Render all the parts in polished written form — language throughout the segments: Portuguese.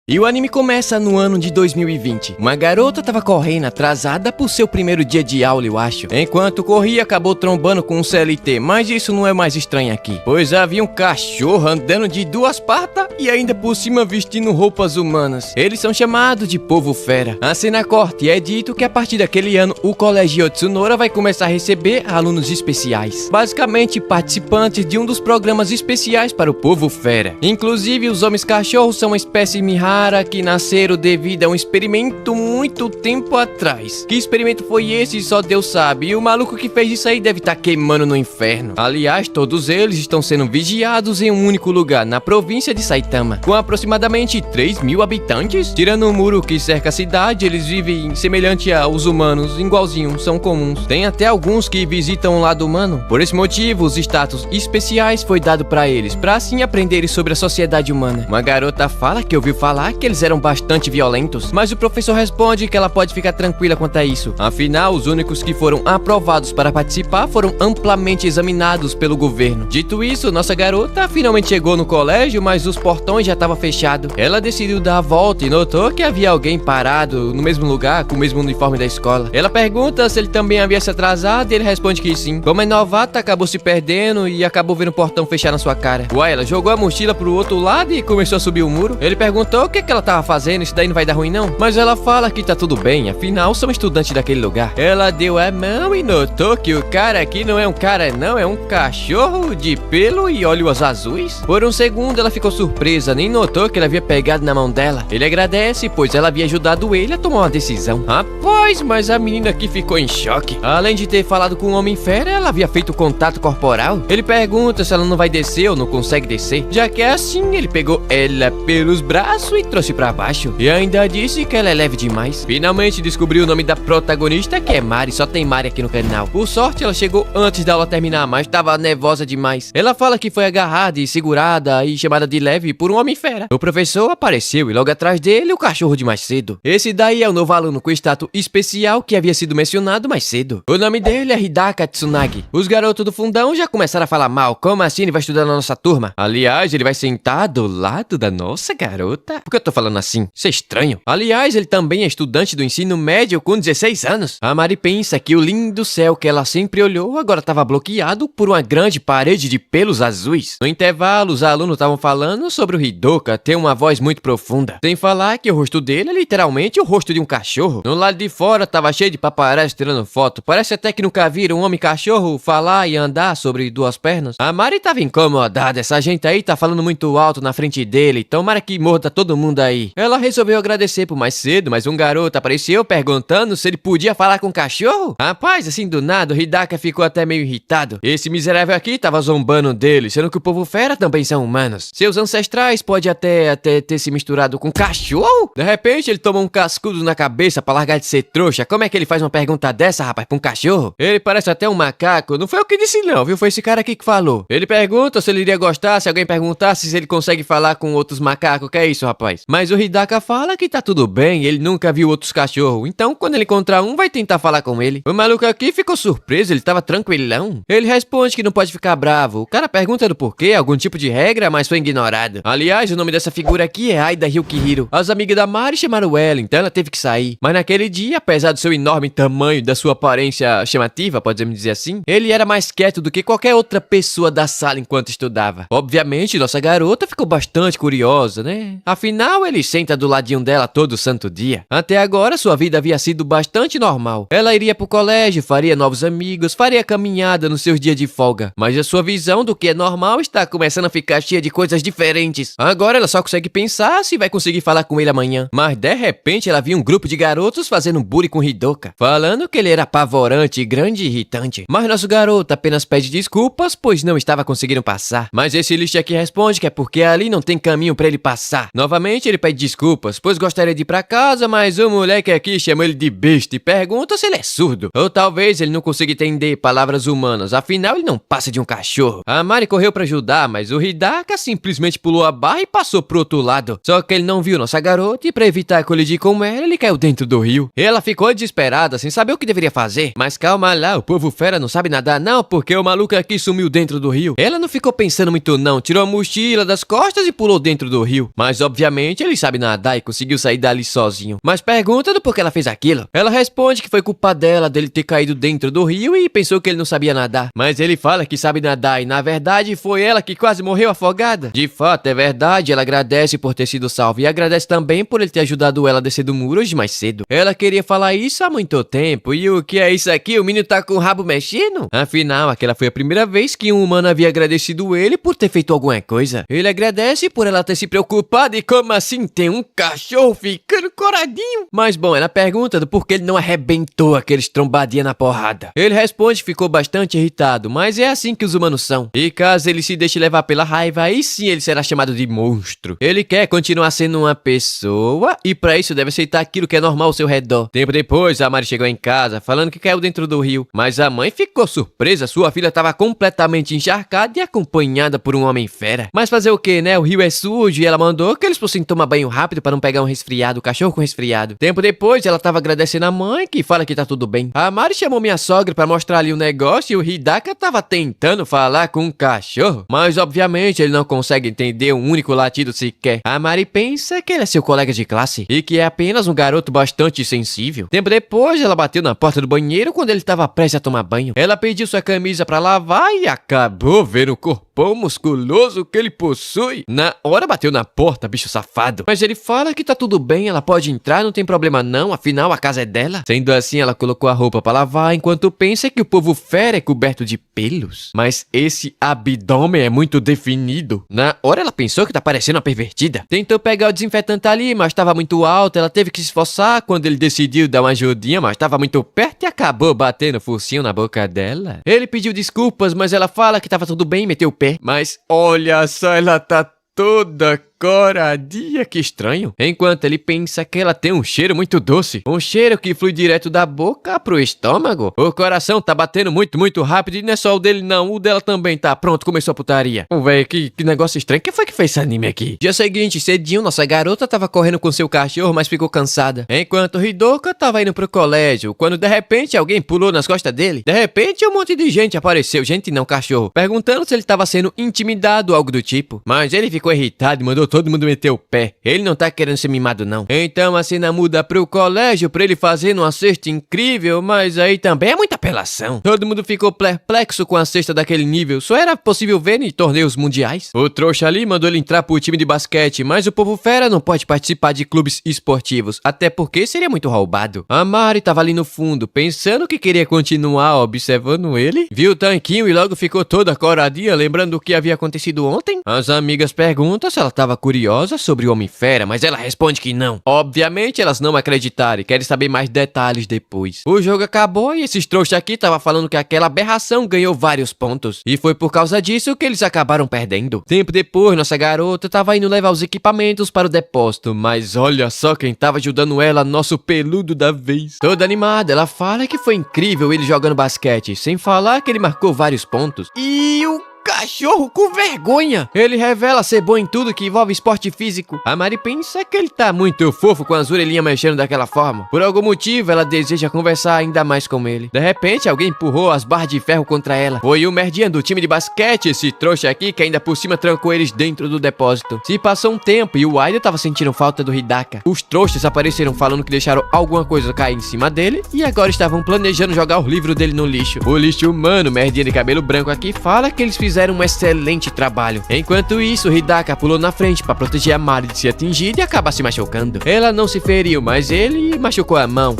E o anime começa no ano de 2020. Uma garota tava correndo atrasada por seu primeiro dia de aula, eu acho. Enquanto corria, acabou trombando com um CLT, mas isso não é mais estranho aqui. Pois havia um cachorro andando de duas patas e ainda por cima vestindo roupas humanas. Eles são chamados de povo fera. A cena corta e é dito que a partir daquele ano, o Colégio Tsunora vai começar a receber alunos especiais. Basicamente, participantes de um dos programas especiais para o povo fera. Inclusive, os homens cachorros são uma espécie rara que nasceram devido a um experimento muito tempo atrás. Que experimento foi esse? Só Deus sabe. E o maluco que fez isso aí deve estar queimando no inferno. Aliás, todos eles estão sendo vigiados em um único lugar, na província de Saitama, com aproximadamente 3.000 habitantes. Tirando o muro que cerca a cidade, eles vivem semelhante aos humanos, igualzinho, são comuns. Tem até alguns que visitam o lado humano. Por esse motivo, os status especiais foi dado para eles, para assim aprenderem sobre a sociedade humana. Uma garota fala que ouviu falar que eles eram bastante violentos, mas o professor responde que ela pode ficar tranquila quanto a isso. Afinal, os únicos que foram aprovados para participar foram amplamente examinados pelo governo. Dito isso, nossa garota finalmente chegou no colégio, mas os portões já estavam fechados. Ela decidiu dar a volta e notou que havia alguém parado no mesmo lugar, com o mesmo uniforme da escola. Ela pergunta se ele também havia se atrasado e ele responde que sim. Como é novata, acabou se perdendo e acabou vendo o portão fechar na sua cara. Uai, ela jogou a mochila pro outro lado e começou a subir o muro. Ele perguntou o que ela tava fazendo, isso daí não vai dar ruim não? Mas ela fala que tá tudo bem, afinal são estudantes daquele lugar. Ela deu a mão e notou que o cara aqui não é um cara não, é um cachorro de pelo e olhos azuis. Por um segundo ela ficou surpresa, nem notou que ele havia pegado na mão dela. Ele agradece, pois ela havia ajudado ele a tomar uma decisão. Rapaz, mas a menina aqui ficou em choque. Além de ter falado com o homem fera, ela havia feito contato corporal. Ele pergunta se ela não vai descer ou não consegue descer. Já que é assim, ele pegou ela pelos braços e trouxe pra baixo. E ainda disse que ela é leve demais. Finalmente descobriu o nome da protagonista, que é Mari. Só tem Mari aqui no canal. Por sorte, ela chegou antes da aula terminar, mas tava nervosa demais. Ela fala que foi agarrada e segurada e chamada de leve por um homem fera. O professor apareceu e logo atrás dele o cachorro de mais cedo. Esse daí é o novo aluno com status especial que havia sido mencionado mais cedo. O nome dele é Hidaka Tsunagi. Os garotos do fundão já começaram a falar mal. Como assim ele vai estudar na nossa turma? Aliás, ele vai sentar do lado da nossa garota? Por que eu tô falando assim? Isso é estranho. Aliás, ele também é estudante do ensino médio com 16 anos. A Mari pensa que o lindo céu que ela sempre olhou agora estava bloqueado por uma grande parede de pelos azuis. No intervalo, os alunos estavam falando sobre o Hidoka ter uma voz muito profunda. Sem falar que o rosto dele é literalmente o rosto de um cachorro. No lado de fora tava cheio de paparazzi tirando foto. Parece até que nunca viram um homem-cachorro falar e andar sobre duas pernas. A Mari tava incomodada. Essa gente aí tá falando muito alto na frente dele. Tomara que morda todo mundo aí. Ela resolveu agradecer por mais cedo, mas um garoto apareceu perguntando se ele podia falar com o cachorro. Rapaz, assim do nada, o Hidaka ficou até meio irritado. Esse miserável aqui tava zombando dele, sendo que o povo fera também são humanos. Seus ancestrais pode até ter se misturado com cachorro? De repente, ele toma um cascudo na cabeça pra largar de ser trouxa. Como é que ele faz uma pergunta dessa, rapaz, pra um cachorro? Ele parece até um macaco. Não foi eu que disse não, viu? Foi esse cara aqui que falou. Ele pergunta se ele iria gostar se alguém perguntasse se ele consegue falar com outros macacos. Que é isso, rapaz? Mas o Hidaka fala que tá tudo bem, ele nunca viu outros cachorros. Então, quando ele encontrar um, vai tentar falar com ele. O maluco aqui ficou surpreso, ele tava tranquilão. Ele responde que não pode ficar bravo. O cara pergunta do porquê, algum tipo de regra, mas foi ignorado. Aliás, o nome dessa figura aqui é Aida Ryukihiro. As amigas da Mari chamaram ela, então ela teve que sair. Mas naquele dia, apesar do seu enorme tamanho e da sua aparência chamativa, podemos dizer assim, ele era mais quieto do que qualquer outra pessoa da sala enquanto estudava. Obviamente, nossa garota ficou bastante curiosa, né? Afinal, ele senta do ladinho dela todo santo dia. Até agora, sua vida havia sido bastante normal. Ela iria pro colégio, faria novos amigos, faria caminhada nos seus dias de folga. Mas a sua visão do que é normal está começando a ficar cheia de coisas diferentes. Agora ela só consegue pensar se vai conseguir falar com ele amanhã. Mas de repente ela viu um grupo de garotos fazendo bullying com Hidoka, falando que ele era apavorante, grande e irritante. Mas nosso garoto apenas pede desculpas, pois não estava conseguindo passar. Mas esse lixo aqui responde que é porque ali não tem caminho pra ele passar. Novamente ele pede desculpas, pois gostaria de ir pra casa, mas o moleque aqui chama ele de besta e pergunta se ele é surdo. Ou talvez ele não consiga entender palavras humanas, afinal ele não passa de um cachorro. A Mari correu pra ajudar, mas o Hidaka simplesmente pulou a barra e passou pro outro lado. Só que ele não viu nossa garota e pra evitar colidir com ela, ele caiu dentro do rio. Ela ficou desesperada, sem saber o que deveria fazer. Mas calma lá, o povo fera não sabe nadar não, porque o maluco aqui sumiu dentro do rio. Ela não ficou pensando muito não, tirou a mochila das costas e pulou dentro do rio. Mas obviamente obviamente ele sabe nadar e conseguiu sair dali sozinho. Mas pergunta do porquê ela fez aquilo. Ela responde que foi culpa dele ter caído dentro do rio e pensou que ele não sabia nadar. Mas ele fala que sabe nadar e na verdade foi ela que quase morreu afogada. De fato, é verdade, ela agradece por ter sido salva e agradece também por ele ter ajudado ela a descer do muro hoje mais cedo. Ela queria falar isso há muito tempo. E o que é isso aqui? O menino tá com o rabo mexendo? Afinal, aquela foi a primeira vez que um humano havia agradecido ele por ter feito alguma coisa. Ele agradece por ela ter se preocupado e como assim tem um cachorro ficando coradinho? Mas bom, ela pergunta do porquê ele não arrebentou aqueles trombadinha na porrada. Ele responde que ficou bastante irritado, mas é assim que os humanos são. E caso ele se deixe levar pela raiva, aí sim ele será chamado de monstro. Ele quer continuar sendo uma pessoa e pra isso deve aceitar aquilo que é normal ao seu redor. Tempo depois, a Mari chegou em casa falando que caiu dentro do rio, mas a mãe ficou surpresa, sua filha estava completamente encharcada e acompanhada por um homem fera. Mas fazer o que, né? O rio é sujo e ela mandou que eles fossem tomar banho rápido para não pegar um resfriado, o cachorro com resfriado. Tempo depois, ela tava agradecendo a mãe, que fala que tá tudo bem. A Mari chamou minha sogra para mostrar ali o negócio e o Hidaka tava tentando falar com o cachorro, mas obviamente ele não consegue entender um único latido sequer. A Mari pensa que ele é seu colega de classe e que é apenas um garoto bastante sensível. Tempo depois, ela bateu na porta do banheiro quando ele tava prestes a tomar banho. Ela pediu sua camisa para lavar e acabou vendo o corpão musculoso que ele possui. Na hora bateu na porta, bicho safado. Mas ele fala que tá tudo bem, ela pode entrar, não tem problema não, afinal a casa é dela. Sendo assim, ela colocou a roupa para lavar enquanto pensa que o povo fera é coberto de pelos. Mas esse abdômen é muito definido. Na hora ela pensou que tá parecendo uma pervertida. Tentou pegar o desinfetante ali, mas tava muito alto, ela teve que se esforçar quando ele decidiu dar uma ajudinha, mas tava muito perto e acabou batendo o focinho na boca dela. Ele pediu desculpas, mas ela fala que tava tudo bem e meteu o pé. Mas olha só, ela tá toda coradinha, que estranho. Enquanto ele pensa que ela tem um cheiro muito doce, um cheiro que flui direto da boca pro estômago. O coração tá batendo muito rápido e não é só o dele não, o dela também tá. Pronto, começou a putaria. Véi, que negócio estranho. Quem foi que fez esse anime aqui? Dia seguinte, cedinho, nossa garota tava correndo com seu cachorro, mas ficou cansada. Enquanto Hidoka tava indo pro colégio, quando de repente alguém pulou nas costas dele. De repente um monte de gente apareceu, gente não, cachorro, perguntando se ele tava sendo intimidado ou algo do tipo. Mas ele ficou irritado e mandou todo mundo meter o pé. Ele não tá querendo ser mimado não. Então a cena muda pro colégio pra ele fazer uma cesta incrível, mas aí também é muita apelação. Todo mundo ficou perplexo com a cesta daquele nível, só era possível ver em torneios mundiais. O trouxa ali mandou ele entrar pro time de basquete, mas o povo fera não pode participar de clubes esportivos, até porque seria muito roubado. A Mari tava ali no fundo, pensando que queria continuar observando ele, viu o tanquinho e logo ficou toda coradinha, lembrando o que havia acontecido ontem. As amigas perguntam se ela tava curiosa sobre o Homem-Fera, mas ela responde que não. Obviamente elas não acreditaram e querem saber mais detalhes depois. O jogo acabou e esses trouxas aqui estavam falando que aquela aberração ganhou vários pontos. E foi por causa disso que eles acabaram perdendo. Tempo depois, nossa garota tava indo levar os equipamentos para o depósito, mas olha só quem tava ajudando ela, nosso peludo da vez. Toda animada, ela fala que foi incrível ele jogando basquete, sem falar que ele marcou vários pontos. E o cachorro com vergonha! Ele revela ser bom em tudo que envolve esporte físico. A Mari pensa que ele tá muito fofo com as orelhinhas mexendo daquela forma. Por algum motivo, ela deseja conversar ainda mais com ele. De repente, alguém empurrou as barras de ferro contra ela. Foi o merdinha do time de basquete, esse trouxa aqui, que ainda por cima trancou eles dentro do depósito. Se passou um tempo e o Aido tava sentindo falta do Hidaka. Os trouxas apareceram falando que deixaram alguma coisa cair em cima dele e agora estavam planejando jogar o livro dele no lixo. O lixo humano, merdinha de cabelo branco aqui, fala que eles fizeram um excelente trabalho. Enquanto isso, Hidaka pulou na frente para proteger a Mari de ser atingida e acabar se machucando. Ela não se feriu, mas ele machucou a mão.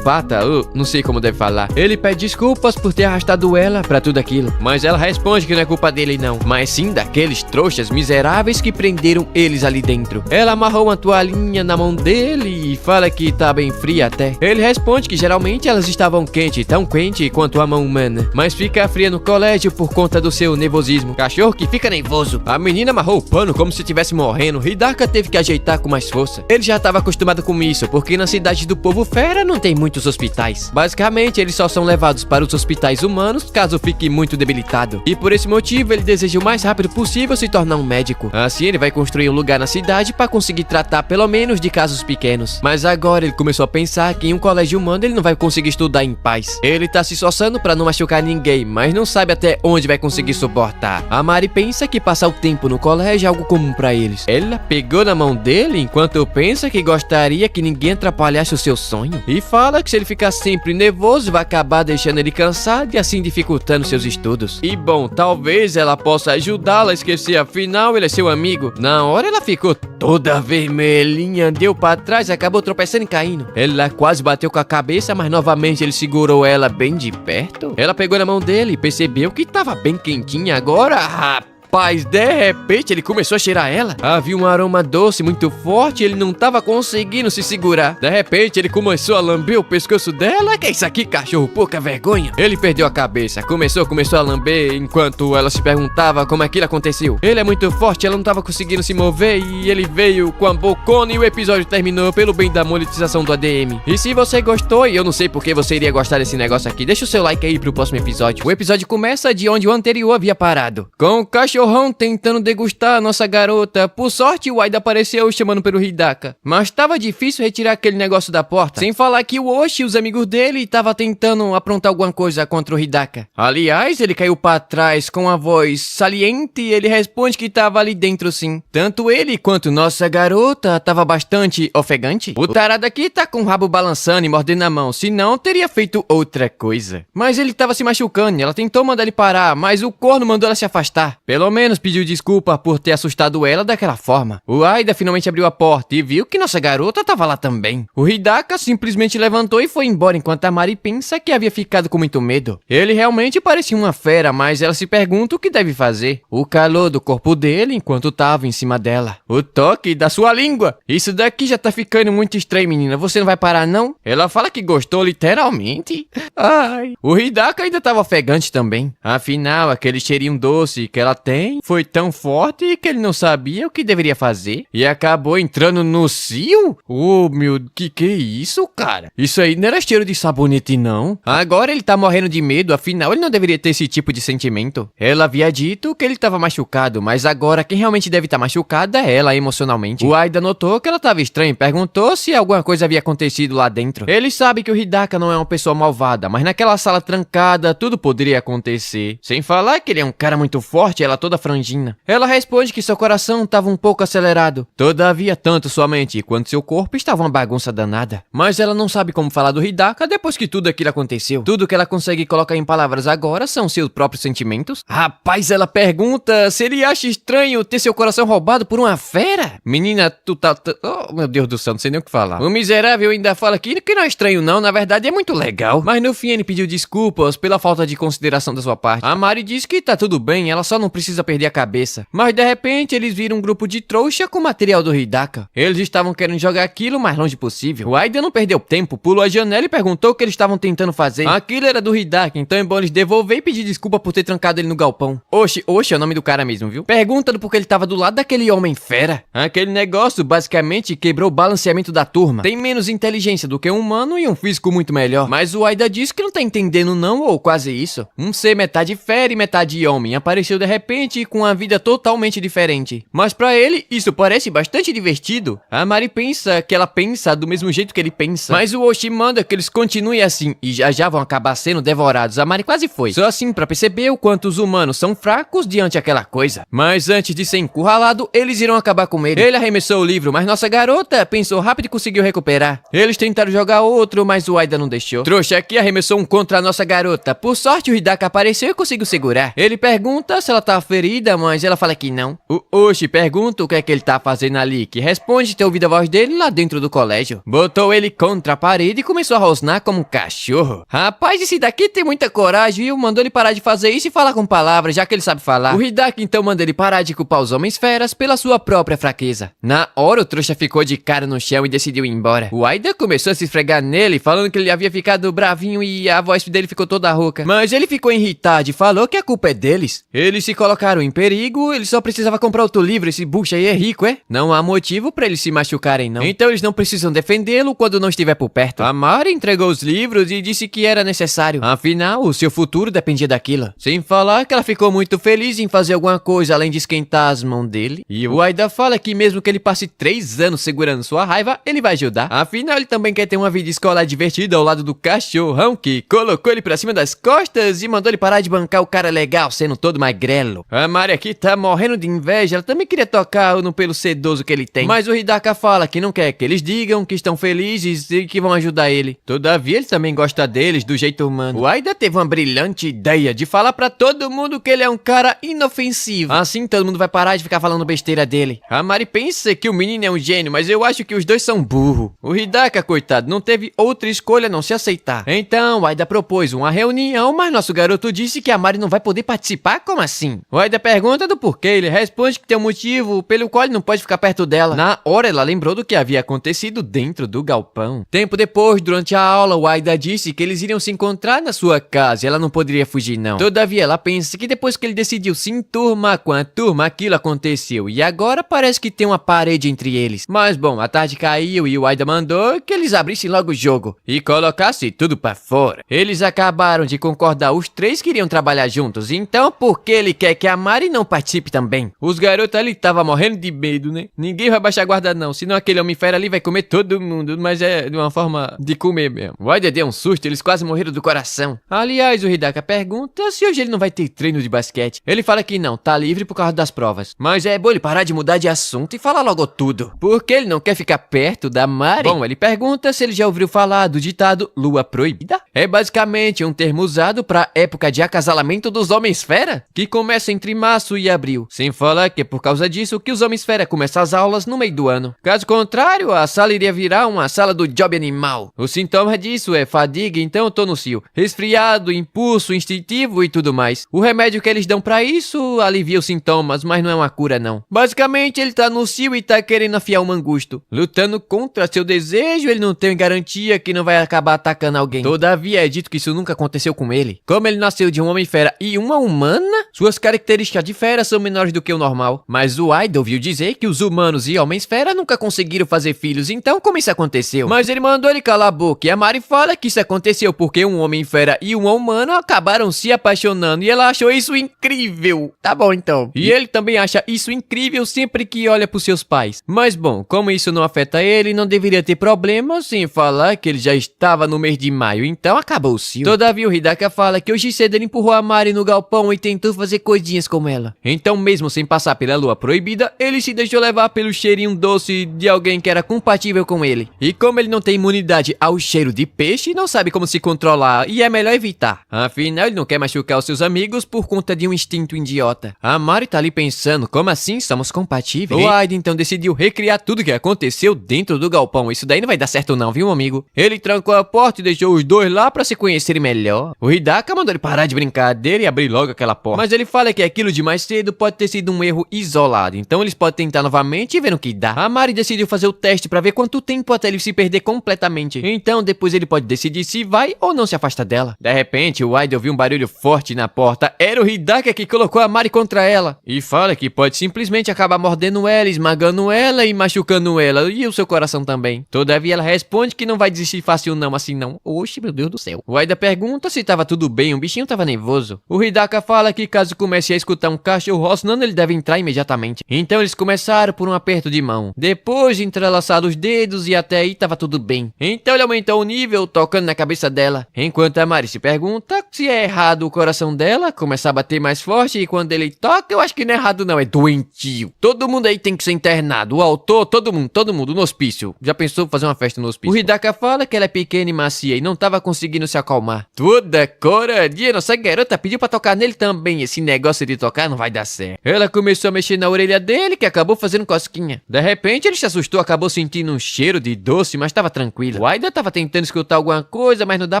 Pata, não sei como deve falar. Ele pede desculpas por ter arrastado ela para tudo aquilo, mas ela responde que não é culpa dele não, mas sim daqueles trouxas miseráveis que prenderam eles ali dentro. Ela amarrou uma toalhinha na mão dele e fala que tá bem fria até. Ele responde que geralmente elas estavam quentes, tão quente quanto a mão humana, mas fica fria no colégio por conta do seu nervosismo. Cachorro que fica nervoso. A menina amarrou o pano como se estivesse morrendo. Hidaka teve que ajeitar com mais força. Ele já estava acostumado com isso, porque na cidade do povo fera não tem muitos hospitais. Basicamente, eles só são levados para os hospitais humanos caso fique muito debilitado. E por esse motivo, ele deseja o mais rápido possível se tornar um médico. Assim, ele vai construir um lugar na cidade para conseguir tratar pelo menos de casos pequenos. Mas agora ele começou a pensar que em um colégio humano ele não vai conseguir estudar em paz. Ele tá se esforçando para não machucar ninguém, mas não sabe até onde vai conseguir suporte. importar. A Mari pensa que passar o tempo no colégio é algo comum pra eles. Ela pegou na mão dele enquanto pensa que gostaria que ninguém atrapalhasse o seu sonho. E fala que se ele ficar sempre nervoso, vai acabar deixando ele cansado e assim dificultando seus estudos. E bom, talvez ela possa ajudá-la a esquecer, afinal ele é seu amigo. Na hora ela ficou toda vermelhinha, deu pra trás e acabou tropeçando e caindo. Ela quase bateu com a cabeça, mas novamente ele segurou ela bem de perto. Ela pegou na mão dele e percebeu que tava bem quentinha agora. Rapaz, de repente ele começou a cheirar ela. Havia um aroma doce muito forte e ele não tava conseguindo se segurar. De repente ele começou a lamber o pescoço dela. Que é isso aqui, cachorro? Pouca vergonha. Ele perdeu a cabeça, começou a lamber enquanto ela se perguntava como aquilo aconteceu. Ele é muito forte, ela não tava conseguindo se mover e ele veio com a bocona e o episódio terminou pelo bem da monetização do ADM. E se você gostou, e eu não sei porque você iria gostar desse negócio aqui, deixa o seu like aí pro próximo episódio. O episódio começa de onde o anterior havia parado, com o cachorrão tentando degustar a nossa garota. Por sorte, o Aida apareceu chamando pelo Hidaka, mas tava difícil retirar aquele negócio da porta. Sem falar que o Oshi e os amigos dele tava tentando aprontar alguma coisa contra o Hidaka. Aliás, ele caiu pra trás com a voz saliente e ele responde que tava ali dentro sim. Tanto ele quanto nossa garota tava bastante ofegante. O tarado aqui tá com o rabo balançando e mordendo a mão, senão teria feito outra coisa. Mas ele tava se machucando e ela tentou mandar ele parar, mas o corno mandou ela se afastar. Pelo menos pediu desculpa por ter assustado ela daquela forma. O Aida finalmente abriu a porta e viu que nossa garota tava lá também. O Hidaka simplesmente levantou e foi embora enquanto a Mari pensa que havia ficado com muito medo. Ele realmente parecia uma fera, mas ela se pergunta o que deve fazer. O calor do corpo dele enquanto tava em cima dela. O toque da sua língua. Isso daqui já tá ficando muito estranho, menina. Você não vai parar, não? Ela fala que gostou literalmente. Ai. O Hidaka ainda tava ofegante também. Afinal, aquele cheirinho doce que ela tem foi tão forte que ele não sabia o que deveria fazer e acabou entrando no cio? Oh, meu, que é isso, cara? Isso aí não era cheiro de sabonete, não. Agora ele tá morrendo de medo, afinal ele não deveria ter esse tipo de sentimento. Ela havia dito que ele tava machucado, mas agora quem realmente deve estar machucada é ela emocionalmente. O Aida notou que ela tava estranha e perguntou se alguma coisa havia acontecido lá dentro. Ele sabe que o Hidaka não é uma pessoa malvada, mas naquela sala trancada tudo poderia acontecer. Sem falar que ele é um cara muito forte, ela toda franjinha. Ela responde que seu coração estava um pouco acelerado. Todavia, tanto sua mente quanto seu corpo estavam uma bagunça danada. Mas ela não sabe como falar do Hidaka depois que tudo aquilo aconteceu. Tudo que ela consegue colocar em palavras agora são seus próprios sentimentos. Rapaz, ela pergunta se ele acha estranho ter seu coração roubado por uma fera. Menina, tu tá... Oh, meu Deus do céu, não sei nem o que falar. O miserável ainda fala que não é estranho não, na verdade é muito legal. Mas no fim ele pediu desculpas pela falta de consideração da sua parte. A Mari diz que tá tudo bem, ela só não precisa perder a cabeça. Mas de repente eles viram um grupo de trouxa com material do Hidaka. Eles estavam querendo jogar aquilo o mais longe possível. O Aida não perdeu tempo, pulou a janela e perguntou o que eles estavam tentando fazer. Aquilo era do Hidaka, então é bom eles devolver e pedir desculpa por ter trancado ele no galpão. Oxi é o nome do cara mesmo, viu? Perguntando porque ele tava do lado daquele homem fera. Aquele negócio basicamente quebrou o balanceamento da turma. Tem menos inteligência do que um humano e um físico muito melhor. Mas o Aida disse que não tá entendendo não, ou quase isso. Um ser metade fera e metade homem apareceu de repente com a vida totalmente diferente. Mas pra ele, isso parece bastante divertido. A Mari pensa que ela pensa do mesmo jeito que ele pensa. Mas o Oshi manda que eles continuem assim e já vão acabar sendo devorados. A Mari quase foi. Só assim pra perceber o quanto os humanos são fracos diante daquela coisa. Mas antes de ser encurralado, eles irão acabar com ele. Ele arremessou o livro, mas nossa garota pensou rápido e conseguiu recuperar. Eles tentaram jogar outro, mas o Aida não deixou. Trouxa aqui arremessou um contra a nossa garota. Por sorte, o Hidaka apareceu e conseguiu segurar. Ele pergunta se ela tá ferida, mas ela fala que não. O Oshi pergunta o que é que ele tá fazendo ali, que responde ter ouvido a voz dele lá dentro do colégio. Botou ele contra a parede e começou a rosnar como um cachorro. Rapaz, esse daqui tem muita coragem, viu? Mandou ele parar de fazer isso e falar com palavras, já que ele sabe falar. O Hidaka então manda ele parar de culpar os homens feras pela sua própria fraqueza. Na hora, o trouxa ficou de cara no chão e decidiu ir embora. O Aida começou a se esfregar nele, falando que ele havia ficado bravinho e a voz dele ficou toda rouca. Mas ele ficou irritado e falou que a culpa é deles. Ele se coloca colocaram em perigo, ele só precisava comprar outro livro. Esse bucho aí é rico, é? Não há motivo pra eles se machucarem, não. Então eles não precisam defendê-lo quando não estiver por perto. A Mari entregou os livros e disse que era necessário. Afinal, o seu futuro dependia daquilo. Sem falar que ela ficou muito feliz em fazer alguma coisa além de esquentar as mãos dele. E o Aida fala que mesmo que ele passe 3 anos segurando sua raiva, ele vai ajudar. Afinal, ele também quer ter uma vida escolar divertida ao lado do cachorrão que colocou ele pra cima das costas e mandou ele parar de bancar o cara legal, sendo todo magrelo. A Mari aqui tá morrendo de inveja, ela também queria tocar no pelo sedoso que ele tem. Mas o Hidaka fala que não quer que eles digam que estão felizes e que vão ajudar ele. Todavia, ele também gosta deles do jeito humano. O Aida teve uma brilhante ideia de falar pra todo mundo que ele é um cara inofensivo. Assim, todo mundo vai parar de ficar falando besteira dele. A Mari pensa que o menino é um gênio, mas eu acho que os dois são burro. O Hidaka, coitado, não teve outra escolha a não se aceitar. Então, o Aida propôs uma reunião, mas nosso garoto disse que a Mari não vai poder participar? Como assim? O Aida pergunta do porquê, ele responde que tem um motivo pelo qual ele não pode ficar perto dela. Na hora, ela lembrou do que havia acontecido dentro do galpão. Tempo depois, durante a aula, o Aida disse que eles iriam se encontrar na sua casa e ela não poderia fugir, não. Todavia, ela pensa que depois que ele decidiu se enturmar com a turma, aquilo aconteceu. E agora parece que tem uma parede entre eles. Mas, bom, a tarde caiu e o Aida mandou que eles abrissem logo o jogo e colocassem tudo pra fora. Eles acabaram de concordar, os três queriam trabalhar juntos. Então, por que ele quer que a Mari não participe também? Os garotos ali estavam morrendo de medo, né? Ninguém vai baixar a guarda não, senão aquele homem-fera ali vai comer todo mundo, mas é de uma forma de comer mesmo. O Aida deu um susto, eles quase morreram do coração. Aliás, o Hidaka pergunta se hoje ele não vai ter treino de basquete. Ele fala que não, tá livre por causa das provas. Mas é bom ele parar de mudar de assunto e falar logo tudo. Porque ele não quer ficar perto da Mari. Bom, ele pergunta se ele já ouviu falar do ditado Lua Proibida. É basicamente um termo usado pra época de acasalamento dos homens-fera, que começa entre março e abril. Sem falar que é por causa disso que os homens-fera começam as aulas no meio do ano. Caso contrário, a sala iria virar uma sala do job animal. O sintoma disso é fadiga, então tonussil, resfriado, impulso, instintivo e tudo mais. O remédio que eles dão pra isso alivia os sintomas, mas não é uma cura não. Basicamente, ele tá no cio e tá querendo afiar o mangusto. Lutando contra seu desejo, ele não tem garantia que não vai acabar atacando alguém. Todavia, é dito que isso nunca aconteceu com ele. Como ele nasceu de um homem-fera e uma humana, suas características de fera são menores do que o normal. Mas o Aida ouviu dizer que os humanos e homens-fera nunca conseguiram fazer filhos, então como isso aconteceu? Mas ele mandou ele calar a boca e a Mari fala que isso aconteceu porque um homem-fera e uma humana acabaram se apaixonando e ela achou isso incrível. Tá bom então. E ele também acha isso incrível sempre que olha pros seus pais. Mas bom, como isso não afeta ele, não deveria ter problema, sem falar que ele já estava no mês de maio, então acabou-se. Todavia o Hidaka fala que hoje cedo ele empurrou a Mari no galpão e tentou fazer coisinhas com ela. Então mesmo sem passar pela lua proibida, ele se deixou levar pelo cheirinho doce de alguém que era compatível com ele. E como ele não tem imunidade ao cheiro de peixe, não sabe como se controlar e é melhor evitar. Afinal, ele não quer machucar os seus amigos por conta de um instinto idiota. A Mari tá ali pensando, como assim somos compatíveis? O Aida então decidiu recriar tudo que aconteceu dentro do galpão. Isso daí não vai dar certo não, viu, amigo? Ele trancou a porta e deixou os dois lá pra se conhecerem melhor. O Hidaka mandou ele parar de brincadeira e abrir logo aquela porta. Mas ele fala que aquilo de mais cedo pode ter sido um erro isolado, então eles podem tentar novamente e ver no que dá. A Mari decidiu fazer o teste pra ver quanto tempo até ele se perder completamente. Então depois ele pode decidir se vai ou não se afasta dela. De repente, o Aida ouviu um barulho forte na porta. Era o Hidaka que colocou a Mari contra ela. E fala que pode simplesmente acabar mordendo ela, esmagando ela e machucando ela. E o seu coração também. Todavia ela responde que não vai desistir fácil não, assim não. Oxe, meu Deus do céu. O Aida pergunta se tava tudo bem, o bichinho tava nervoso. O Hidaka fala que caso comece a escutar um cachorro rosnando, ele deve entrar imediatamente. Então eles começaram por um aperto de mão. Depois de entrelaçar os dedos e até aí tava tudo bem. Então ele aumentou o nível, tocando na cabeça dela. Enquanto a Mari se pergunta se é errado o coração dela começar a bater mais forte e quando ele toca, eu acho que não é errado não, é doentio. Todo mundo aí tem que ser internado. O autor, todo mundo no hospício. Já pensou fazer uma festa no hospício? O Hidaka fala que ela é pequena e macia e não tava conseguindo se acalmar. Toda coradinha, nossa garota pediu pra tocar nele também. Esse negócio de tocar não vai dar certo. Ela começou a mexer na orelha dele, que acabou fazendo cosquinha. De repente ele se assustou, acabou sentindo um cheiro de doce, mas tava tranquilo. O Aida tava tentando escutar alguma coisa, mas não dá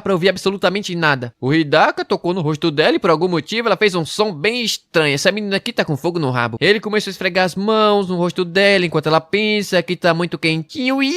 pra ouvir absolutamente nada. O Hidaka tocou no rosto dela e por algum motivo ela fez um som bem estranho. Essa menina aqui tá com fogo no rabo. Ele começou a esfregar as mãos no rosto dela enquanto ela pensa que tá muito quentinho. Ih,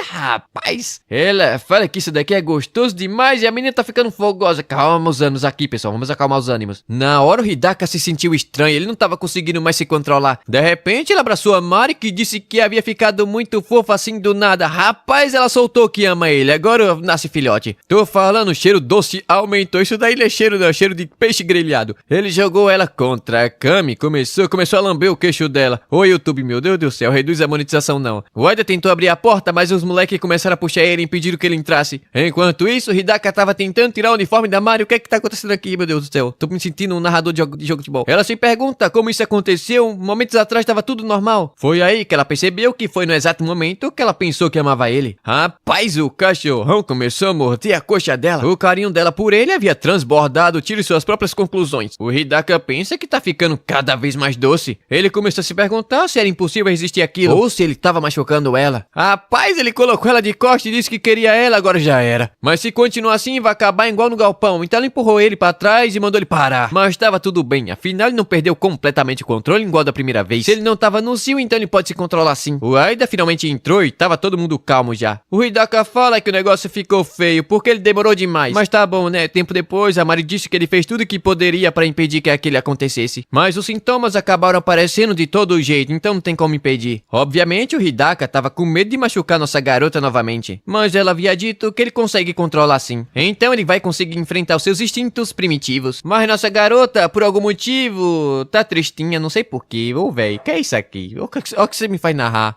rapaz! Ela fala que isso daqui é gostoso demais e a menina tá ficando fogosa. Calma os ânimos aqui, pessoal. Vamos acalmar os ânimos. Na hora o Hidaka se sentiu sentiu estranho, ele não tava conseguindo mais se controlar. De repente, ele abraçou a Mari, que disse que havia ficado muito fofa assim do nada. Rapaz, ela soltou que ama ele, agora nasce filhote. Tô falando, o cheiro doce aumentou, isso daí é cheiro de peixe grelhado. Ele jogou ela contra a Cami, começou a lamber o queixo dela. Ô YouTube, meu Deus do céu, reduz a monetização não. O Aida tentou abrir a porta, mas os moleques começaram a puxar ele e impediram que ele entrasse. Enquanto isso, Hidaka tava tentando tirar o uniforme da Mari. O que tá acontecendo aqui, meu Deus do céu? Tô me sentindo um narrador de jogo de futebol. Ela se pergunta como isso aconteceu. Momentos atrás tava tudo normal. Foi aí que ela percebeu que foi no exato momento que ela pensou que amava ele. Rapaz, o cachorrão começou a morder a coxa dela. O carinho dela por ele havia transbordado. Tire suas próprias conclusões. O Hidaka pensa que tá ficando cada vez mais doce. Ele começou a se perguntar se era impossível resistir àquilo ou se ele tava machucando ela. Rapaz, ele colocou ela de costas e disse que queria ela, agora já era. Mas se continuar assim, vai acabar igual no galpão. Então ela empurrou ele pra trás e mandou ele parar. Mas tava tudo bem, afinal ele não perdeu completamente o controle igual da primeira vez. Se ele não tava no cio, então ele pode se controlar assim. O Aida finalmente entrou e tava todo mundo calmo já. O Hidaka fala que o negócio ficou feio porque ele demorou demais. Mas tá bom, né? Tempo depois, a Mari disse que ele fez tudo o que poderia pra impedir que aquilo acontecesse. Mas os sintomas acabaram aparecendo de todo jeito, então não tem como impedir. Obviamente o Hidaka tava com medo de machucar nossa garota novamente. Mas ela havia dito que ele consegue controlar sim. Então ele vai conseguir enfrentar os seus instintos primitivos. Mas nossa garota, por algum motivo, tá tristinha, não sei porquê. Ô véi, que é isso aqui? Ó que você me faz narrar.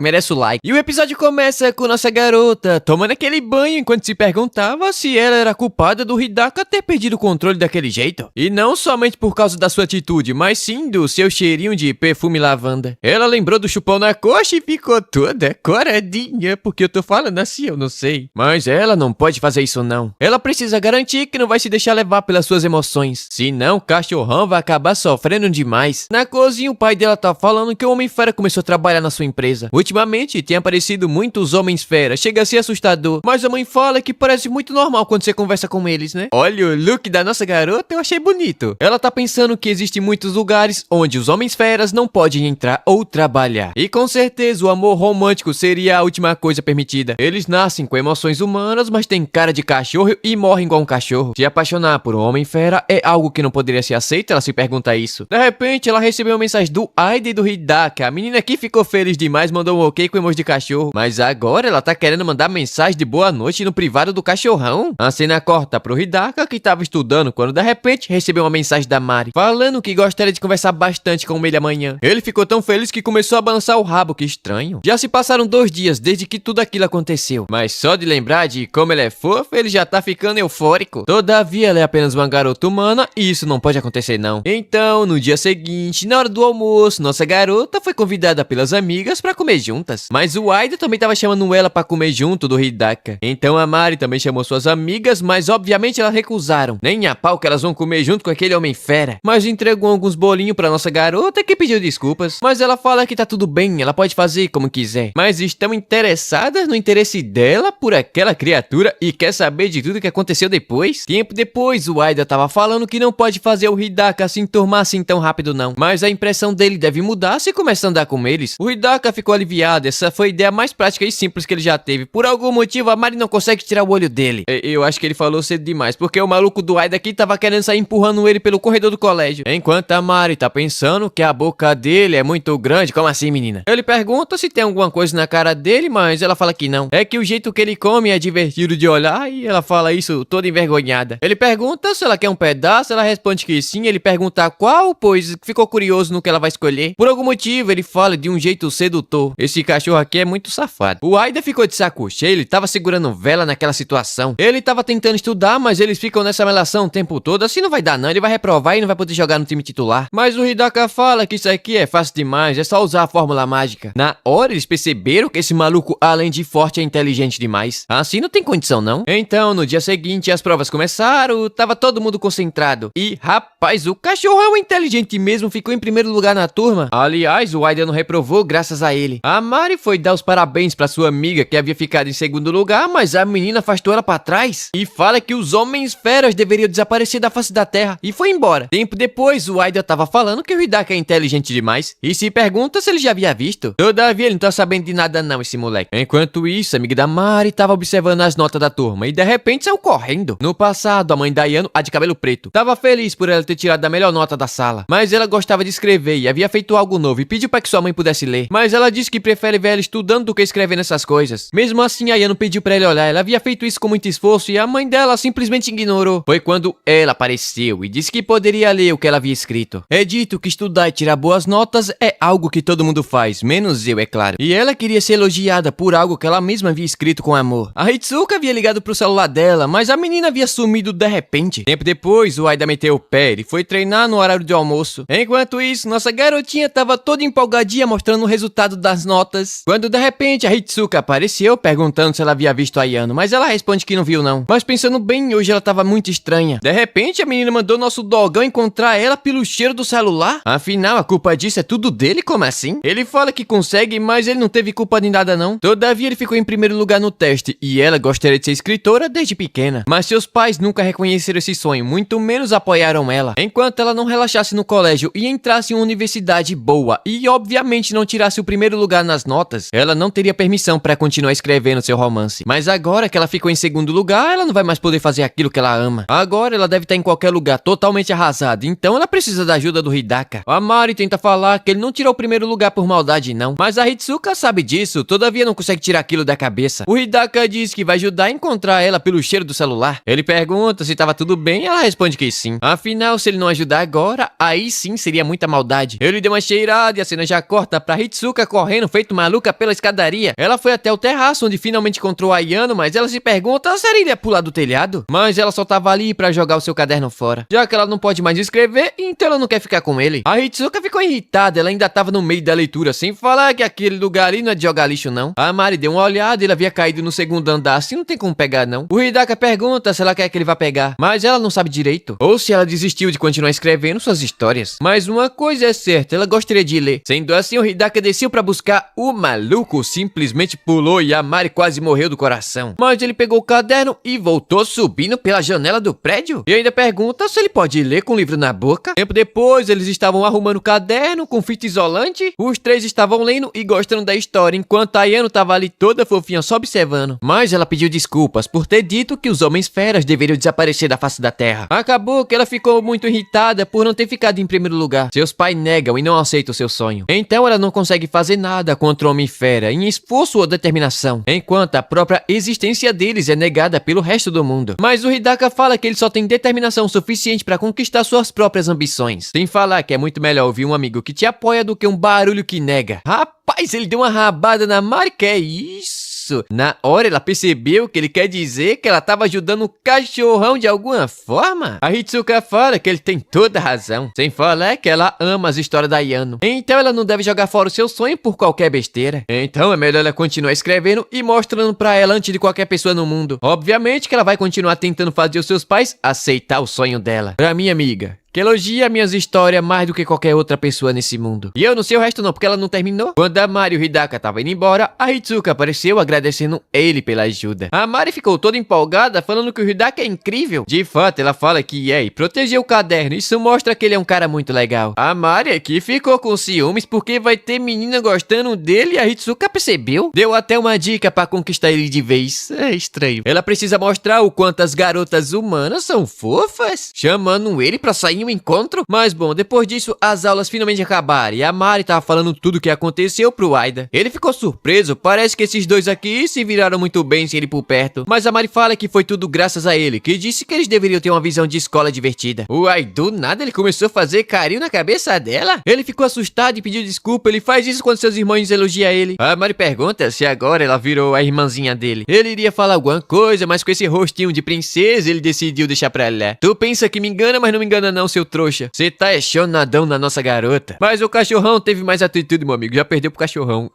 Merece o like. E o episódio começa com nossa garota tomando aquele banho enquanto se perguntava se ela era culpada do Hidaka ter perdido o controle daquele jeito. E não somente por causa da sua atitude, mas sim do seu cheirinho de perfume lavanda. Ela lembrou do chupão na coxa e ficou toda coradinha, porque eu tô falando assim, eu não sei. Mas ela não pode fazer isso não. Ela precisa garantir que não vai se deixar levar pelas suas emoções. Senão o cachorrão vai acabar sofrendo demais. Na cozinha o pai dela tá falando que o Homem-Fera começou a trabalhar na sua empresa. Ultimamente tem aparecido muitos Homens-Fera, chega a ser assustador. Mas a mãe fala que parece muito normal quando você conversa com eles, né? Olha o look da nossa garota, eu achei bonito. Ela tá pensando que existem muitos lugares onde os Homens-Feras não podem entrar ou trabalhar. E com certeza o amor romântico seria a última coisa permitida. Eles nascem com emoções humanas, mas têm cara de cachorro e morrem igual um cachorro. Se apaixonar por um Homem-Fera é algo que não poderia ser aceito, ela se pergunta isso. De repente, ela recebeu uma mensagem do Aida e do Hidaka. A menina aqui ficou feliz demais, mandou um ok com emoji de cachorro. Mas agora ela tá querendo mandar mensagem de boa noite no privado do cachorrão. A cena corta pro Hidaka, que tava estudando, quando de repente recebeu uma mensagem da Mari, falando que gostaria de conversar bastante com ele amanhã. Ele ficou tão feliz que começou a balançar o rabo, que estranho. Já se passaram 2 dias desde que tudo aquilo aconteceu, mas só de lembrar de como ele é fofo, ele já tá ficando eufórico. Todavia, ela é apenas uma garota humana e isso não pode acontecer não. Então, no dia seguinte, na hora do almoço, nossa garota foi convidada pelas amigas pra comer juntas. Mas o Aida também tava chamando ela pra comer junto do Hidaka. Então a Mari também chamou suas amigas, mas obviamente elas recusaram. Nem a pau que elas vão comer junto com aquele Homem-Fera. Mas entregou alguns bolinhos pra nossa garota, que pediu desculpas. Mas ela fala que tá tudo bem, ela pode fazer como quiser. Mas estão interessadas no interesse dela por aquela criatura e quer saber de tudo que aconteceu depois. Tempo depois, o Aida tava falando que não pode fazer o Hidaka se enturmar assim tão rápido não. Mas a impressão dele deve mudar se começar a andar com eles. O Hidaka ficou aliviado, essa foi a ideia mais prática e simples que ele já teve. Por algum motivo, a Mari não consegue tirar o olho dele. Eu acho que ele falou cedo demais, porque o maluco do Aida aqui tava querendo sair empurrando ele pelo corredor do colégio. Enquanto a Mari tá pensando que a boca dele é muito grande. Como assim, menina? Ele pergunta se tem alguma coisa na cara dele, mas ela fala que não. É que o jeito que ele come é divertido de olhar e ela fala isso toda envergonhada. Ele pergunta se ela quer um pedaço, ela responde que sim. Ele pergunta qual, pois ficou curioso no que ela vai escolher. Por algum motivo, ele fala de um jeito sedutor. Esse cachorro aqui é muito safado. O Aida ficou de saco cheio, ele tava segurando vela naquela situação. Ele tava tentando estudar, mas eles ficam nessa melação o tempo todo. Assim não vai dar não, ele vai reprovar e não vai poder jogar no time titular. Mas o Hidaka fala que isso aqui é fácil demais, é só usar a fórmula mágica. Na hora eles perceberam que esse maluco, além de forte, é inteligente demais. Assim não tem condição não. Então, no dia seguinte, as provas começaram, tava todo mundo concentrado. E, rapaz, o cachorro é um inteligente mesmo, ficou em primeiro lugar na turma. Aliás, o Aida não reprovou graças a ele. A Mari foi dar os parabéns pra sua amiga que havia ficado em segundo lugar, mas a menina afastou ela pra trás e fala que os Homens-Feras deveriam desaparecer da face da terra e foi embora. Tempo depois, o Aida tava falando que o Hidaka é inteligente demais e se pergunta se ele já havia visto. Todavia, ele não tá sabendo de nada não, esse moleque. Enquanto isso, a amiga da Mari tava observando as notas da turma e de repente saiu correndo. No passado, a mãe da Yano, a de cabelo preto, tava feliz por ela ter tirado a melhor nota da sala. Mas ela gostava de escrever e havia feito algo novo e pediu para que sua mãe pudesse ler. Mas ela disse que prefere ver ela estudando do que escrevendo essas coisas. Mesmo assim, Ayano pediu para ele olhar. Ela havia feito isso com muito esforço e a mãe dela simplesmente ignorou. Foi quando ela apareceu e disse que poderia ler o que ela havia escrito. É dito que estudar e tirar boas notas é algo que todo mundo faz, menos eu, é claro. E ela queria ser elogiada por algo que ela mesma havia escrito com amor. A Hitsuka havia ligado pro celular dela, mas a menina havia sumido de repente. Tempo depois, o Aida meteu o pé e foi treinar no horário de almoço. Enquanto isso, nossa garotinha tava toda empolgadinha mostrando o resultado das notas. Quando de repente a Hitsuka apareceu perguntando se ela havia visto a Ayano, mas ela responde que não viu não. Mas pensando bem, hoje ela tava muito estranha. De repente, a menina mandou nosso dogão encontrar ela pelo cheiro do celular. Afinal, a culpa disso é tudo dele? Como assim? Ele fala que consegue, mas ele não teve culpa de nada não. Todavia, ele ficou em primeiro lugar no teste e ela gostaria de ser escritora desde pequena. Mas seus pais nunca reconheceram esse sonho, muito menos apoiaram ela. Enquanto ela não relaxasse no colégio e entrasse em uma universidade boa e obviamente não tirasse o primeiro lugar nas notas, ela não teria permissão para continuar escrevendo seu romance. Mas agora que ela ficou em segundo lugar, ela não vai mais poder fazer aquilo que ela ama. Agora ela deve estar em qualquer lugar totalmente arrasada, então ela precisa da ajuda do Hidaka. A Mari tenta falar que ele não tirou o primeiro lugar por maldade não, mas a Hitsuka sabe disso, todavia não consegue tirar aquilo da cabeça. O Hidaka diz que vai ajudar a encontrar ela pelo cheiro do celular. Ele pergunta se estava tudo bem e ela responde que sim. Afinal, se ele não ajudar agora, aí sim seria muita maldade. Ele deu uma cheirada e a cena já corta pra Hitsuka correndo feito maluca pela escadaria. Ela foi até o terraço onde finalmente encontrou a Ayano, mas ela se pergunta se ele ia pular do telhado. Mas ela só tava ali pra jogar o seu caderno fora. Já que ela não pode mais escrever, então ela não quer ficar com ele. A Hitsuka ficou irritada, ela ainda tava no meio da leitura, sem falar que aquele lugar ali não é de jogar lixo não. A Mari deu uma olhada e ele havia caído no segundo andar, assim não tem como pegar não. O Hidaka pergunta se ela quer que ele vá pegar, mas ela não sabe direito. Ou se ela desistiu de continuar escrevendo suas histórias. Mas uma coisa é certa, ela gostaria de ler. Sendo assim, o Hidaka desceu pra buscar. O maluco simplesmente pulou e a Mari quase morreu do coração. Mas ele pegou o caderno e voltou subindo pela janela do prédio. E ainda pergunta se ele pode ler com o livro na boca. Tempo depois, eles estavam arrumando o caderno com fita isolante. Os três estavam lendo e gostando da história, enquanto a Ayano tava ali toda fofinha só observando. Mas ela pediu desculpas por ter dito que os homens feras deveriam desaparecer da face da terra. Acabou que ela ficou muito irritada por não ter ficado em primeiro lugar. Seus pais negam e não aceitam seu sonho. Então ela não consegue fazer nada contra o homem fera em esforço ou determinação, enquanto a própria existência deles é negada pelo resto do mundo. Mas o Hidaka fala que ele só tem determinação suficiente para conquistar suas próprias ambições. Sem falar que é muito melhor ouvir um amigo que te apoia do que um barulho que nega. Rapaz, ele deu uma rabada na Mari, que é isso? Na hora ela percebeu que ele quer dizer que ela estava ajudando o cachorrão de alguma forma. A Hitsuka fala que ele tem toda a razão. Sem falar que ela ama as histórias da Ayano. Então ela não deve jogar fora o seu sonho por qualquer besteira. Então é melhor ela continuar escrevendo e mostrando pra ela antes de qualquer pessoa no mundo. Obviamente que ela vai continuar tentando fazer os seus pais aceitar o sonho dela. Pra minha amiga, que elogia minhas histórias mais do que qualquer outra pessoa nesse mundo. E eu não sei o resto não, porque ela não terminou. Quando a Mari e o Hidaka estavam indo embora, a Hitsuka apareceu agradecendo ele pela ajuda. A Mari ficou toda empolgada, falando que o Hidaka é incrível. De fato, ela fala que é e protegeu o caderno. Isso mostra que ele é um cara muito legal. A Mari aqui ficou com ciúmes porque vai ter menina gostando dele e a Hitsuka percebeu. Deu até uma dica pra conquistar ele de vez. É estranho. Ela precisa mostrar o quanto as garotas humanas são fofas, chamando ele pra sair um encontro. Mas bom, depois disso as aulas finalmente acabaram e a Mari tava falando tudo o que aconteceu pro Aida. Ele ficou surpreso, parece que esses dois aqui se viraram muito bem sem ele por perto. Mas a Mari fala que foi tudo graças a ele, que disse que eles deveriam ter uma visão de escola divertida. Uai, do nada ele começou a fazer carinho na cabeça dela. Ele ficou assustado e pediu desculpa. Ele faz isso quando seus irmãos elogiam ele. A Mari pergunta se agora ela virou a irmãzinha dele. Ele iria falar alguma coisa, mas com esse rostinho de princesa ele decidiu deixar pra lá. Tu pensa que me engana, mas não me engana não, seu trouxa. Você tá chonadão na nossa garota. Mas o cachorrão teve mais atitude, meu amigo. Já perdeu pro cachorrão.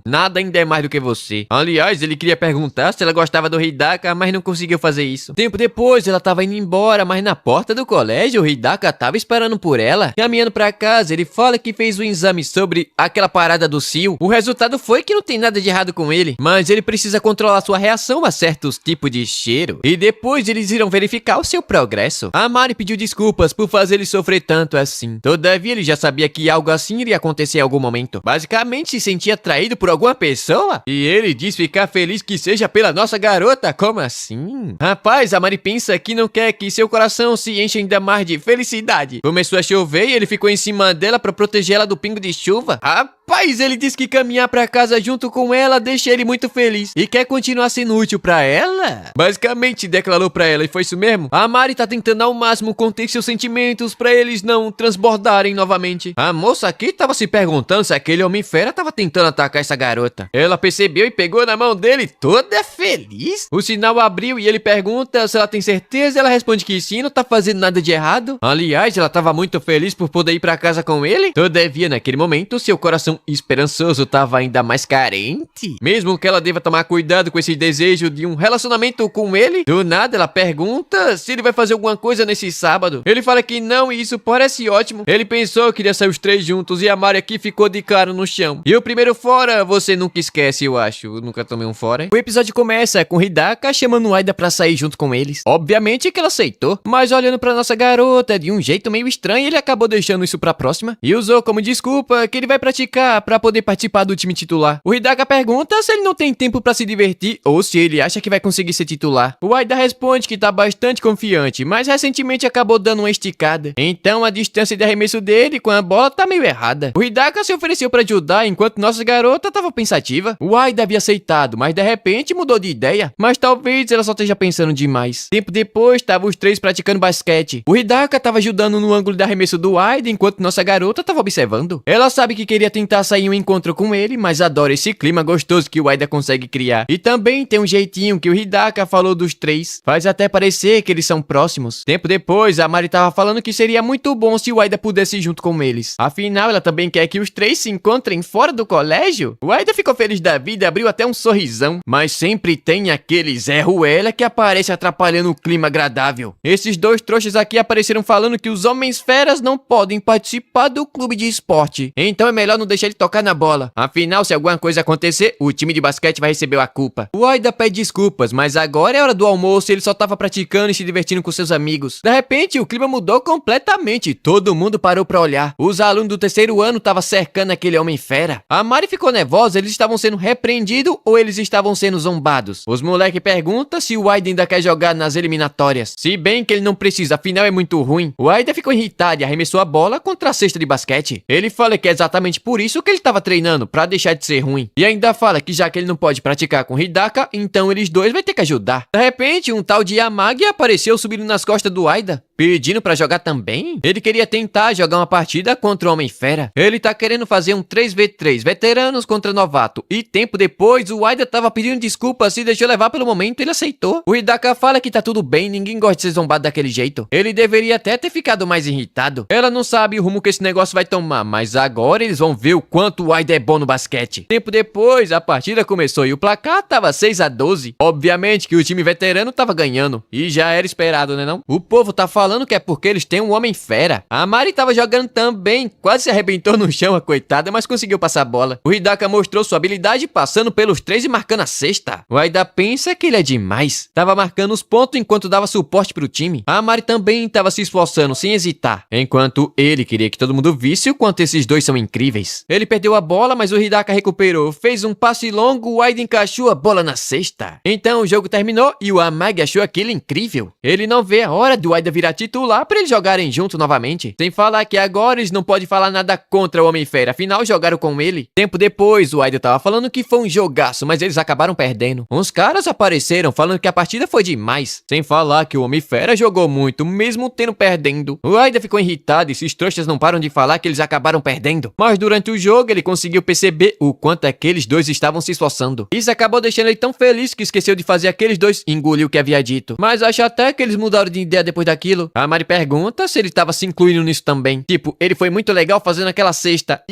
Nada ainda é mais do que você. Aliás, ele queria perguntar se ela gostava do Hidaka, mas não conseguiu fazer isso. Tempo depois, ela tava indo embora, mas na porta do colégio, o Hidaka tava esperando por ela. Caminhando pra casa, ele fala que fez um exame sobre aquela parada do cio. O resultado foi que não tem nada de errado com ele, mas ele precisa controlar sua reação a certos tipos de cheiro. E depois eles irão verificar o seu progresso. A Mari pediu desculpas por fazer ele sofrer tanto assim. Todavia, ele já sabia que algo assim iria acontecer em algum momento. Basicamente, se sentia atraído por alguma pessoa. E ele diz ficar feliz que seja pela nossa garota. Como assim? Rapaz, a Mari pensa que não quer que seu coração se encha ainda mais de felicidade. Começou a chover e ele ficou em cima dela pra proteger ela do pingo de chuva. Rapaz, ele disse que caminhar pra casa junto com ela deixa ele muito feliz e quer continuar sendo útil pra ela. Basicamente, declarou pra ela, e foi isso mesmo. A Mari tá tentando ao máximo conter seus sentimentos pra eles não transbordarem novamente. A moça aqui tava se perguntando se aquele homem fera tava tentando atacar essa garota. Ela percebeu e pegou na mão dele, toda feliz. O sinal abriu e ele pergunta se ela tem certeza. Ela responde que sim, não tá fazendo nada de errado. Aliás, ela tava muito feliz por poder ir pra casa com ele. Todavia, naquele momento, seu coração esperançoso tava ainda mais carente. Mesmo que ela deva tomar cuidado com esse desejo de um relacionamento com ele, do nada ela pergunta se ele vai fazer alguma coisa nesse sábado. Ele fala que não e isso parece ótimo. Ele pensou que iria sair os três juntos e a Mari aqui ficou de cara no chão. E o primeiro fora, você nunca esquece, eu acho. Eu nunca tomei um fora. O episódio começa com Hidaka chamando Aida pra sair junto com eles. Obviamente que ela aceitou, mas olhando pra nossa garota de um jeito meio estranho, ele acabou deixando isso pra próxima e usou como desculpa que ele vai praticar pra poder participar do time titular. O Hidaka pergunta se ele não tem tempo pra se divertir ou se ele acha que vai conseguir ser titular. O Aida responde que tá bastante confiante, mas recentemente acabou dando uma esticada. Então a distância de arremesso dele com a bola tá meio errada. O Hidaka se ofereceu pra ajudar enquanto nossa garota tava pensativa. O Aida havia aceitado, mas de repente mudou de ideia. Mas talvez ela só esteja pensando demais. Tempo depois, estavam os três praticando basquete. O Hidaka tava ajudando no ângulo de arremesso do Aida enquanto nossa garota tava observando. Ela sabe que queria tentar sair em um encontro com ele, mas adora esse clima gostoso que o Aida consegue criar. E também tem um jeitinho que o Hidaka falou dos três. Faz até parecer que eles são próximos. Tempo depois, a Mari tava falando que seria muito bom se o Aida pudesse ir junto com eles. Afinal, ela também quer que os três se encontrem fora do colégio. O Aida ficou feliz da vida e abriu até um sorrisão. Mas sempre tem aquele Zé Ruela que aparece atrapalhando o clima agradável. Esses dois trouxas aqui apareceram falando que os homens feras não podem participar do clube de esporte. Então é melhor não deixar ele tocar na bola. Afinal, se alguma coisa acontecer, o time de basquete vai receber a culpa. O Aida pede desculpas, mas agora é hora do almoço e ele só tava praticando e se divertindo com seus amigos. De repente, o clima mudou completamente. Todo mundo parou pra olhar. Os alunos do terceiro ano estavam cercando aquele homem fera. A Mari ficou nervosa, eles estavam sendo repreendidos ou eles estavam sendo zombados? Os moleque perguntam se o Aida ainda quer jogar nas eliminatórias. Se bem que ele não precisa, afinal é muito ruim. O Aida ficou irritado e arremessou a bola contra a cesta de basquete. Ele fala que é exatamente por isso que ele estava treinando, pra deixar de ser ruim. E ainda fala que já que ele não pode praticar com Hidaka, então eles dois vai ter que ajudar. De repente, um tal de Yamagi apareceu subindo nas costas do Aida, pedindo pra jogar também. Ele queria tentar jogar uma partida contra o Homem-Fera. Ele tá querendo fazer um 3v3, veteranos contra novato. E tempo depois, o Aida tava pedindo desculpas, se deixou levar pelo momento, ele aceitou. O Hidaka fala que tá tudo bem, ninguém gosta de ser zombado daquele jeito. Ele deveria até ter ficado mais irritado. Ela não sabe o rumo que esse negócio vai tomar, mas agora eles vão ver o quanto o Aida é bom no basquete. Tempo depois, a partida começou e o placar tava 6-12. Obviamente que o time veterano tava ganhando. E já era esperado, né não? O povo tá falando que é porque eles têm um homem fera. A Mari tava jogando também, quase se arrebentou no chão, a coitada, mas conseguiu passar a bola. O Hidaka mostrou sua habilidade passando pelos três e marcando a cesta. O Aida pensa que ele é demais. Tava marcando os pontos enquanto dava suporte pro time. A Mari também tava se esforçando sem hesitar, enquanto ele queria que todo mundo visse o quanto esses dois são incríveis. Ele perdeu a bola, mas o Hidaka recuperou, fez um passe longo, o Aida encaixou a bola na cesta. Então o jogo terminou e o Amagi achou aquilo incrível. Ele não vê a hora do Aida virar titular pra eles jogarem junto novamente. Sem falar que agora eles não podem falar nada contra o Homem-Fera, afinal jogaram com ele. Tempo depois, o Aida tava falando que foi um jogaço, mas eles acabaram perdendo. Uns caras apareceram falando que a partida foi demais. Sem falar que o Homem-Fera jogou muito, mesmo tendo perdendo. O Aida ficou irritado e esses trouxas não param de falar que eles acabaram perdendo. Mas durante o jogo ele conseguiu perceber o quanto aqueles dois estavam se esforçando. Isso acabou deixando ele tão feliz que esqueceu de fazer aqueles dois engolir o que havia dito. Mas acho até que eles mudaram de ideia depois daquilo. A Mari pergunta se ele estava se incluindo nisso também. Tipo, ele foi muito legal fazendo aquela cesta.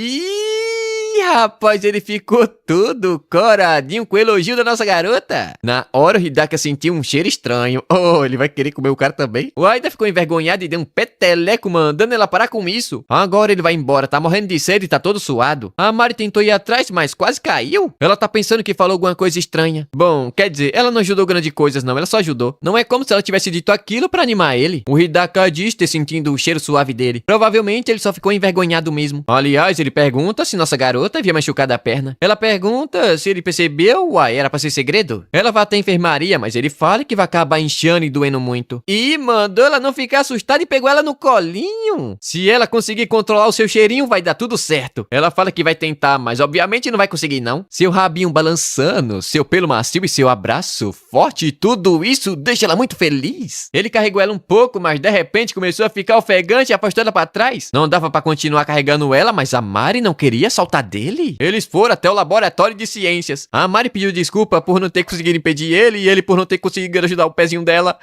Ih, rapaz, ele ficou todo coradinho com o elogio da nossa garota. Na hora, o Hidaka sentiu um cheiro estranho. Oh, ele vai querer comer o cara também? O Aida ficou envergonhado e deu um peteleco mandando ela parar com isso. Agora ele vai embora, tá morrendo de sede e tá todo suado. A Mari tentou ir atrás, mas quase caiu. Ela tá pensando que falou alguma coisa estranha. Bom, quer dizer, ela não ajudou grande coisas não, ela só ajudou. Não é como se ela tivesse dito aquilo pra animar ele. O Hidaka diz ter sentido o cheiro suave dele. Provavelmente ele só ficou envergonhado mesmo. Aliás, ele pergunta se nossa garota havia machucado a perna. Ela pergunta se ele percebeu, uai, era pra ser segredo? Ela vai até a enfermaria, mas ele fala que vai acabar inchando e doendo muito. E mandou ela não ficar assustada e pegou ela no colinho. Se ela conseguir controlar o seu cheirinho, vai dar tudo certo. Ela fala que vai tentar, mas obviamente não vai conseguir não. Seu rabinho balançando, seu pelo macio e seu abraço forte, tudo isso deixa ela muito feliz. Ele carregou ela um pouco, mas de repente começou a ficar ofegante e afastou ela pra trás. Não dava pra continuar carregando ela, mas a Mari não queria soltar dele. Eles foram até o laboratório de ciências. A Mari pediu desculpa por não ter conseguido impedir ele e ele por não ter conseguido ajudar o pezinho dela.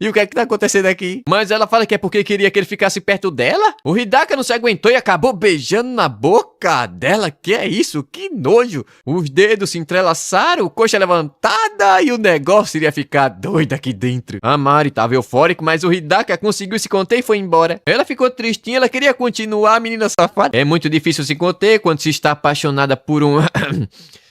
E o que é que tá acontecendo aqui? Mas ela fala que é porque queria que ele ficasse perto dela? O Hidaka não se aguentou e acabou beijando na boca dela. Que é isso? Que nojo! Os dedos se entrelaçaram, coxa levantada e o negócio iria ficar doido aqui dentro. A Mari tava eufórica, mas o Hidaka conseguiu se conter e foi embora. Ela ficou tristinha, ela queria continuar, a menina safada. É muito difícil se conter quando se está apaixonada por um...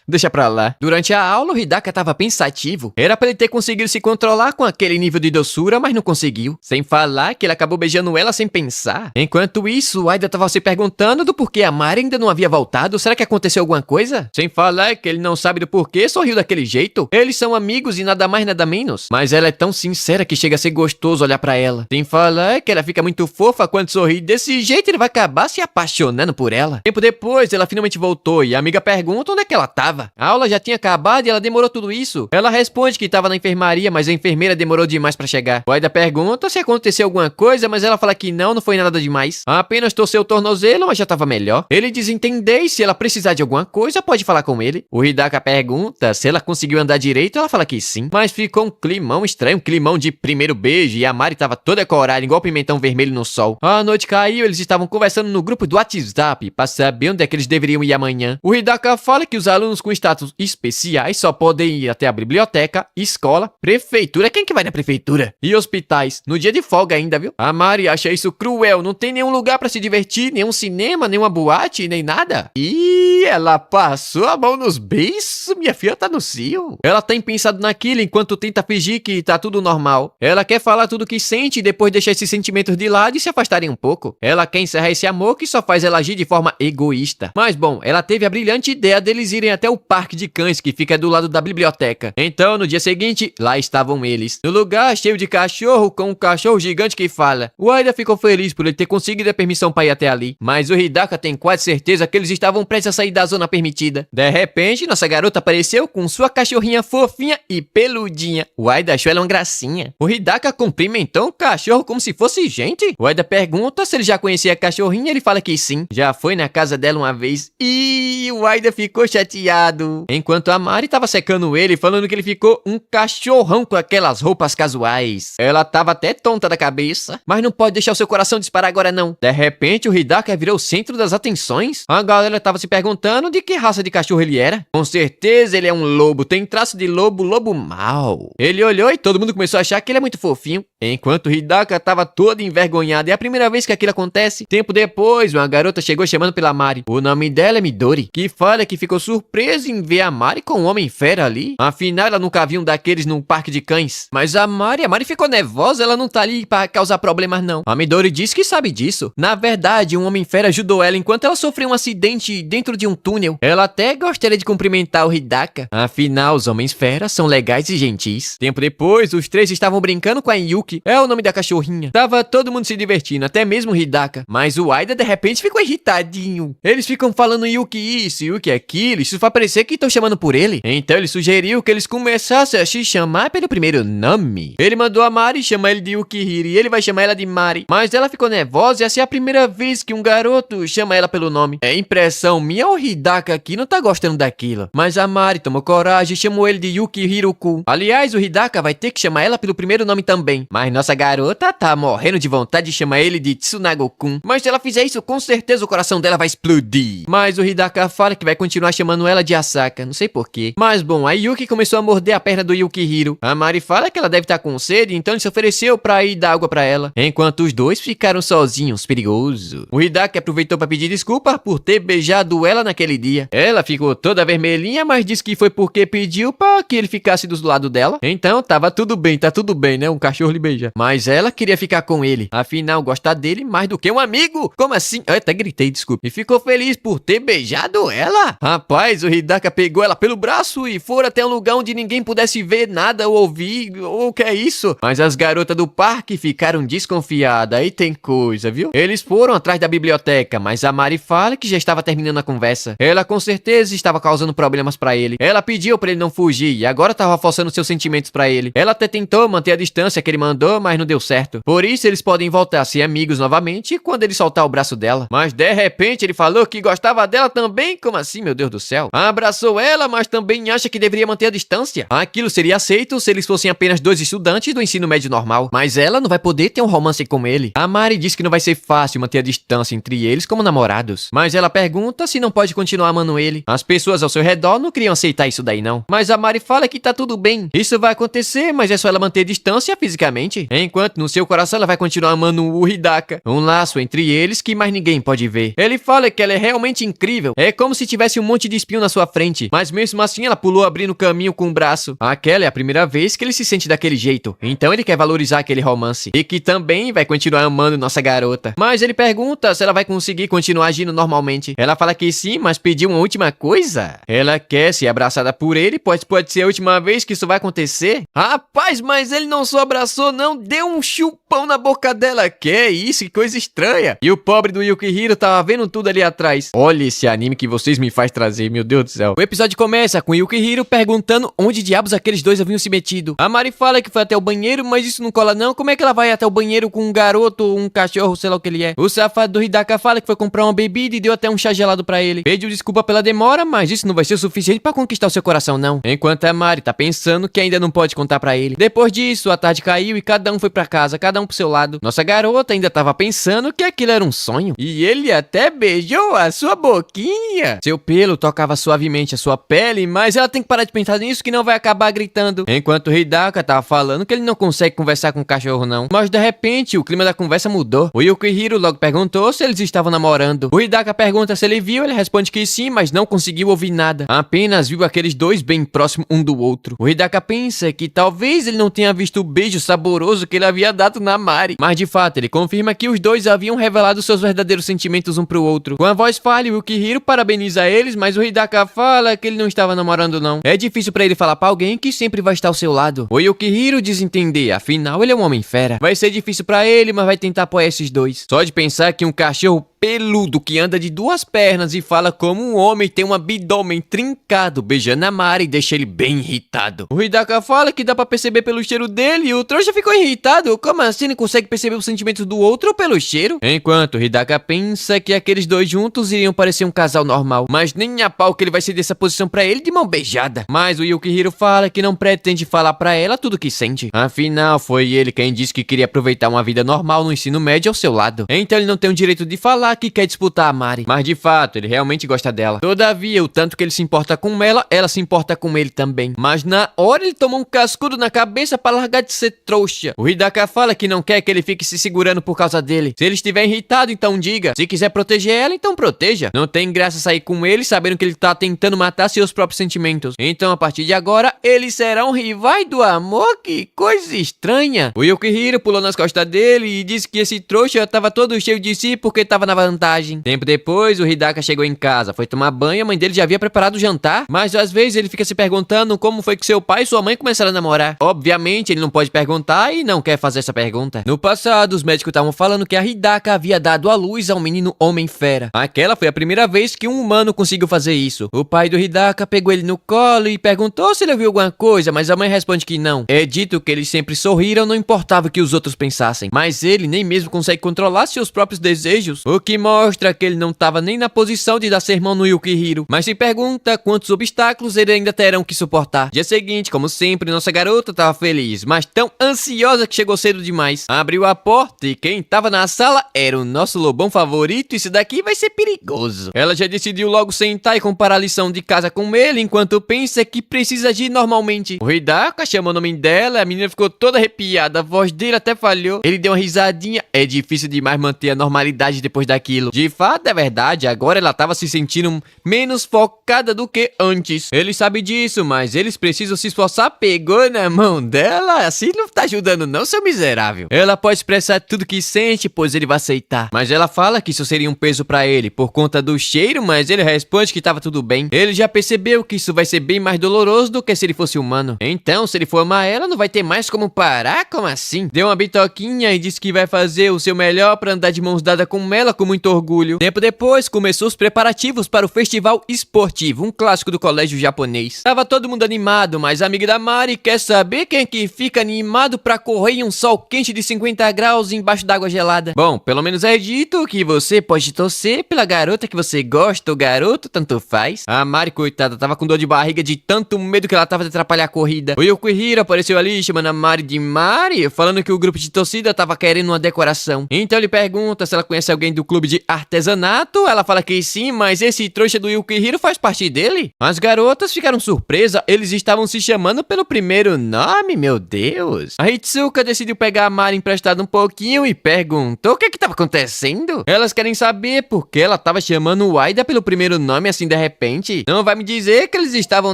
Deixa pra lá. Durante a aula, o Hidaka tava pensativo. Era pra ele ter conseguido se controlar com aquele nível de doçura, mas não conseguiu. Sem falar que ele acabou beijando ela sem pensar. Enquanto isso, o Aida tava se perguntando do porquê a Mari ainda não havia voltado. Será que aconteceu alguma coisa? Sem falar que ele não sabe do porquê sorriu daquele jeito. Eles são amigos e nada mais nada menos. Mas ela é tão sincera que chega a ser gostoso olhar pra ela. Sem falar que ela fica muito fofa quando sorri. Desse jeito ele vai acabar se apaixonando por ela. Tempo depois, ela finalmente voltou e a amiga pergunta onde é que ela tava. A aula já tinha acabado e ela demorou tudo isso. Ela responde que estava na enfermaria, mas a enfermeira demorou demais pra chegar. O Aida pergunta se aconteceu alguma coisa, mas ela fala que não foi nada demais. Apenas torceu o tornozelo, mas já tava melhor. Ele diz entender e se ela precisar de alguma coisa, pode falar com ele. O Hidaka pergunta se ela conseguiu andar direito, ela fala que sim. Mas ficou um climão estranho, um climão de primeiro beijo e a Mari tava toda corada, igual pimentão vermelho no sol. A noite caiu, eles estavam conversando no grupo do WhatsApp pra saber onde é que eles deveriam ir amanhã. O Hidaka fala que os alunos com status especiais só podem ir até a biblioteca, escola, prefeitura, quem que vai na prefeitura? E hospitais, no dia de folga ainda, viu? A Mari acha isso cruel, não tem nenhum lugar pra se divertir, nenhum cinema, nenhuma boate, nem nada. E ela passou a mão nos beiços, minha filha tá no cio. Ela tem pensado naquilo enquanto tenta fingir que tá tudo normal. Ela quer falar tudo que sente e depois deixar esses sentimentos de lado e se afastarem um pouco. Ela quer encerrar esse amor que só faz ela agir de forma egoísta. Mas bom, ela teve a brilhante ideia deles irem até o parque de cães que fica do lado da biblioteca. Então, no dia seguinte, lá estavam eles. No lugar cheio de cachorro, com um cachorro gigante que fala. O Aida ficou feliz por ele ter conseguido a permissão para ir até ali. Mas o Hidaka tem quase certeza que eles estavam prestes a sair da zona permitida. De repente, nossa garota apareceu com sua cachorrinha fofinha e peludinha. O Aida achou ela uma gracinha. O Hidaka cumprimentou o cachorro como se fosse gente. O Aida pergunta se ele já conhecia a cachorrinha, ele fala que sim. Já foi na casa dela uma vez. E o Aida ficou chateado. Enquanto a Mari tava secando ele, falando que ele ficou um cachorrão com aquelas roupas casuais. Ela tava até tonta da cabeça. Mas não pode deixar o seu coração disparar agora não. De repente, o Hidaka virou o centro das atenções. A galera tava se perguntando de que raça de cachorro ele era. Com certeza ele é um lobo, tem traço de lobo, lobo mau. Ele olhou e todo mundo começou a achar que ele é muito fofinho. Enquanto o Hidaka tava todo envergonhado. É a primeira vez que aquilo acontece. Tempo depois, uma garota chegou chamando pela Mari. O nome dela é Midori, que fala que ficou surpresa em ver a Mari com um homem fera ali. Afinal, ela nunca viu um daqueles num parque de cães. Mas a Mari ficou nervosa, ela não tá ali pra causar problemas não. A Midori diz que sabe disso. Na verdade, um homem fera ajudou ela enquanto ela sofreu um acidente dentro de um túnel. Ela até gostaria de cumprimentar o Hidaka. Afinal, os homens feras são legais e gentis. Tempo depois, os três estavam brincando com a Yuki. É o nome da cachorrinha. Tava todo mundo se divertindo, até mesmo o Hidaka. Mas o Aida de repente ficou irritadinho. Eles ficam falando Yuki isso, Yuki aquilo. Isso faz parecer que estão chamando por ele. Então ele sugeriu que eles começassem a se chamar pelo primeiro nome. Ele mandou a Mari chamar ele de Yukihiro e ele vai chamar ela de Mari. Mas ela ficou nervosa e essa é a primeira vez que um garoto chama ela pelo nome. É impressão minha ou o Hidaka aqui não tá gostando daquilo. Mas a Mari tomou coragem e chamou ele de Yukihiro-kun. Aliás, o Hidaka vai ter que chamar ela pelo primeiro nome também. Mas nossa garota tá morrendo de vontade de chamar ele de Tsunago-kun. Mas se ela fizer isso, com certeza o coração dela vai explodir. Mas o Hidaka fala que vai continuar chamando ela de Asaka. Não sei porquê. Mas bom, a Yuki começou a morder a perna do Yukihiro. A Mari fala que ela deve estar com sede, então ele se ofereceu pra ir dar água pra ela. Enquanto os dois ficaram sozinhos, perigoso. O Hidaka aproveitou pra pedir desculpa por ter beijado ela naquele dia. Ela ficou toda vermelhinha, mas disse que foi porque pediu pra que ele ficasse do lado dela. Então tava tudo bem, tá tudo bem, né? Um cachorro lhe beija. Mas ela queria ficar com ele. Afinal, gostar dele mais do que um amigo. Como assim? Eu até gritei, desculpa. E ficou feliz por ter beijado ela. Rapaz, o Hidaka pegou ela pelo braço e foram até um lugar onde ninguém pudesse ver nada ou ouvir. Ou o que é isso? Mas as garotas do parque ficaram desconfiadas. Aí tem coisa, viu? Eles foram atrás da biblioteca, mas a Mari fala que já estava terminando a conversa. Ela com certeza estava causando problemas pra ele. Ela pediu pra ele não fugir e agora tava forçando seus sentimentos pra ele. Ela até tentou manter a distância que ele mandou, mas não deu certo. Por isso eles podem voltar a ser amigos novamente quando ele soltar o braço dela. Mas de repente ele falou que gostava dela também. Como assim, meu Deus do céu? Abraçou ela, mas também acha que deveria manter a distância. Aquilo seria aceito se eles fossem apenas dois estudantes do ensino médio normal. Mas ela não vai poder ter um romance com ele. A Mari diz que não vai ser fácil manter a distância entre eles como namorados. Mas ela pergunta se não pode continuar amando ele. As pessoas ao seu redor não queriam aceitar isso daí não. Mas a Mari fala que tá tudo bem. Isso vai acontecer, mas é só ela manter distância fisicamente. Enquanto no seu coração ela vai continuar amando o Hidaka. Um laço entre eles que mais ninguém pode ver. Ele fala que ela é realmente incrível. É como se tivesse um monte de espinho na sua frente. Mas mesmo assim ela pulou abrindo caminho com o braço. Aquela é a primeira vez que ele se sente daquele jeito. Então ele quer valorizar aquele romance. E que também vai continuar amando nossa garota. Mas ele pergunta se ela vai conseguir continuar agindo normalmente. Ela fala que sim, mas pediu uma última coisa. Ela quer ser abraçada por ele, pois pode ser a última vez que isso vai acontecer. Rapaz, mas ele não só abraçou não, deu um chupão na boca dela. Que isso, que coisa estranha. E o pobre do Yukihiro tava vendo tudo ali atrás. Olha esse anime que vocês me faz trazer, meu Deus do céu. O episódio começa com Yukihiro perguntando onde diabos aqueles dois haviam se metido. A Mari fala que foi até o banheiro, mas isso não cola não. Como é que ela vai até o banheiro com um garoto, um cachorro, sei lá o que ele é? O safado do Hidaka fala que foi comprar uma bebida e deu até um chá gelado pra ele. Pediu desculpa pela demora, mas isso não vai ser o suficiente pra conquistar o seu coração não. Enquanto a Mari tá pensando que ainda não pode contar pra ele. Depois disso, a tarde caiu e cada um foi pra casa, cada um pro seu lado. Nossa garota ainda tava pensando que aquilo era um sonho. E ele até beijou a sua boquinha. Seu pelo tocava suavemente a sua pele, mas ela tem que parar de pensar nisso que não vai acabar gritando. Enquanto o Hidaka tava falando que ele não consegue conversar com o cachorro não. Mas de repente, o clima da conversa mudou. O Yukihiro logo perguntou se eles estavam namorando. O Hidaka pergunta se ele viu, ele responde que sim, mas não conseguiu ouvir nada. Apenas viu aqueles dois bem próximos um do outro. O Hidaka pensa que talvez ele não tenha visto o beijo saboroso que ele havia dado na Mari. Mas de fato, ele confirma que os dois haviam revelado seus verdadeiros sentimentos um pro outro. Com a voz falha, o Yukihiro parabeniza eles, mas o Hidaka fala que ele não estava namorando não. É difícil pra ele falar pra alguém que sempre vai estar ao seu lado. O Yukihiro diz entender, afinal ele é um homem fera. Vai ser difícil pra ele, mas vai tentar apoiar esses dois. Só de pensar que um cachorro peludo que anda de duas pernas e fala como um homem tem um abdômen trincado, beijando a Mari e deixa ele bem irritado. O Hidaka fala que dá pra perceber pelo cheiro dele e o trouxa ficou irritado. Como assim ele consegue perceber os sentimentos do outro pelo cheiro? Enquanto o Hidaka pensa que aqueles dois juntos iriam parecer um casal normal, mas nem a pau que ele vai ceder essa posição pra ele de mão beijada. Mas o Yukihiro fala que não pretende falar pra ela tudo que sente. Afinal, foi ele quem disse que queria aproveitar uma vida normal no ensino médio ao seu lado. Então ele não tem o direito de falar que quer disputar a Mari. Mas de fato, ele realmente gosta dela. Todavia, o tanto que ele se importa com ela, ela se importa com ele também. Mas na hora ele toma um cascudo na cabeça pra largar de ser trouxa. O Hidaka fala que não quer que ele fique se segurando por causa dele. Se ele estiver irritado, então diga. Se quiser proteger ela, então proteja. Não tem graça sair com ele sabendo que ele tá tentando matar seus próprios sentimentos. Então, a partir de agora, eles serão rivais do amor? Que coisa estranha. O Yukihiro pulou nas costas dele e disse que esse trouxa tava todo cheio de si porque tava na vantagem. Tempo depois, o Hidaka chegou em casa, foi tomar banho e a mãe dele já havia preparado o jantar. Mas às vezes ele fica se perguntando como foi que seu pai e sua mãe começaram a namorar. Obviamente, ele não pode perguntar e não quer fazer essa pergunta. No passado, os médicos estavam falando que a Hidaka havia dado à luz a um menino homem-fera. Aquela foi a primeira vez que um humano conseguiu fazer isso. O pai do Hidaka pegou ele no colo e perguntou se ele ouviu alguma coisa, mas a mãe responde que não. É dito que eles sempre sorriram, não importava o que os outros pensassem. Mas ele nem mesmo consegue controlar seus próprios desejos, o que mostra que ele não estava nem na posição de dar sermão no Yukihiro. Mas se pergunta quantos obstáculos ele ainda terão que suportar. Dia seguinte, como sempre, nossa garota estava feliz, mas tão ansiosa que chegou cedo demais. Abriu a porta e quem estava na sala era o nosso lobão favorito. Isso daqui vai ser perigoso. Ela já decidiu logo sentar e comparar a lição de casa com ele, enquanto pensa que precisa agir normalmente. O Hidaka chamou o nome dela, a menina ficou toda arrepiada, a voz dele até falhou. Ele deu uma risadinha. É difícil demais manter a normalidade depois daquilo. De fato, é verdade, agora ela estava se sentindo menos focada do que antes. Ele sabe disso, mas eles precisam se esforçar. Pegou na mão dela, assim não tá ajudando não, seu miserável. Ela pode expressar tudo que sente, pois ele vai aceitar. Mas ela fala que isso seria um peso pra ele, por conta do cheiro, mas ele responde que tava tudo bem. Ele já percebeu que isso vai ser bem mais doloroso do que se ele fosse humano. Então, se ele for amar ela, não vai ter mais como parar? Como assim? Deu uma bitoquinha e disse que vai fazer o seu melhor pra andar de mãos dadas com ela com muito orgulho. Tempo depois, começou os preparativos para o festival esportivo, um clássico do colégio japonês. Tava todo mundo animado, mas a amiga da Mari quer saber quem é que fica animado pra correr em um sol quente de 50 graus embaixo d'água gelada. Bom, pelo menos é dito que você pode torcer pela garota que você gosta, o garoto, tanto faz. A Mari, coitada, tava com dor de barriga de tanto medo que ela tava de atrapalhar a corrida. O Yukihiro apareceu ali chamando a Mari de Mari, falando que o grupo de torcida tava querendo uma decoração. Então ele pergunta se ela conhece alguém do clube de artesanato. Ela fala que sim, mas esse trouxa do Yukihiro faz parte dele. As garotas ficaram surpresas, eles estavam se chamando pelo primeiro nome, meu Deus. A Hitsuka decidiu pegar a Mari emprestada um pouquinho e perguntou o que tava acontecendo. Elas querem saber por que ela tava chamando o Aida pelo primeiro nome assim de repente. Não vai me dizer que eles estavam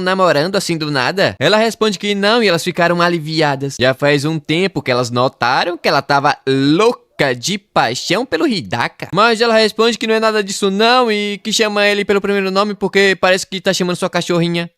namorando assim do nada? Ela responde que não e elas ficaram aliviadas. Já faz um tempo que elas notaram que ela tava louca de paixão pelo Hidaka. Mas ela responde que não é nada disso não e que chama ele pelo primeiro nome porque parece que tá chamando sua cachorrinha.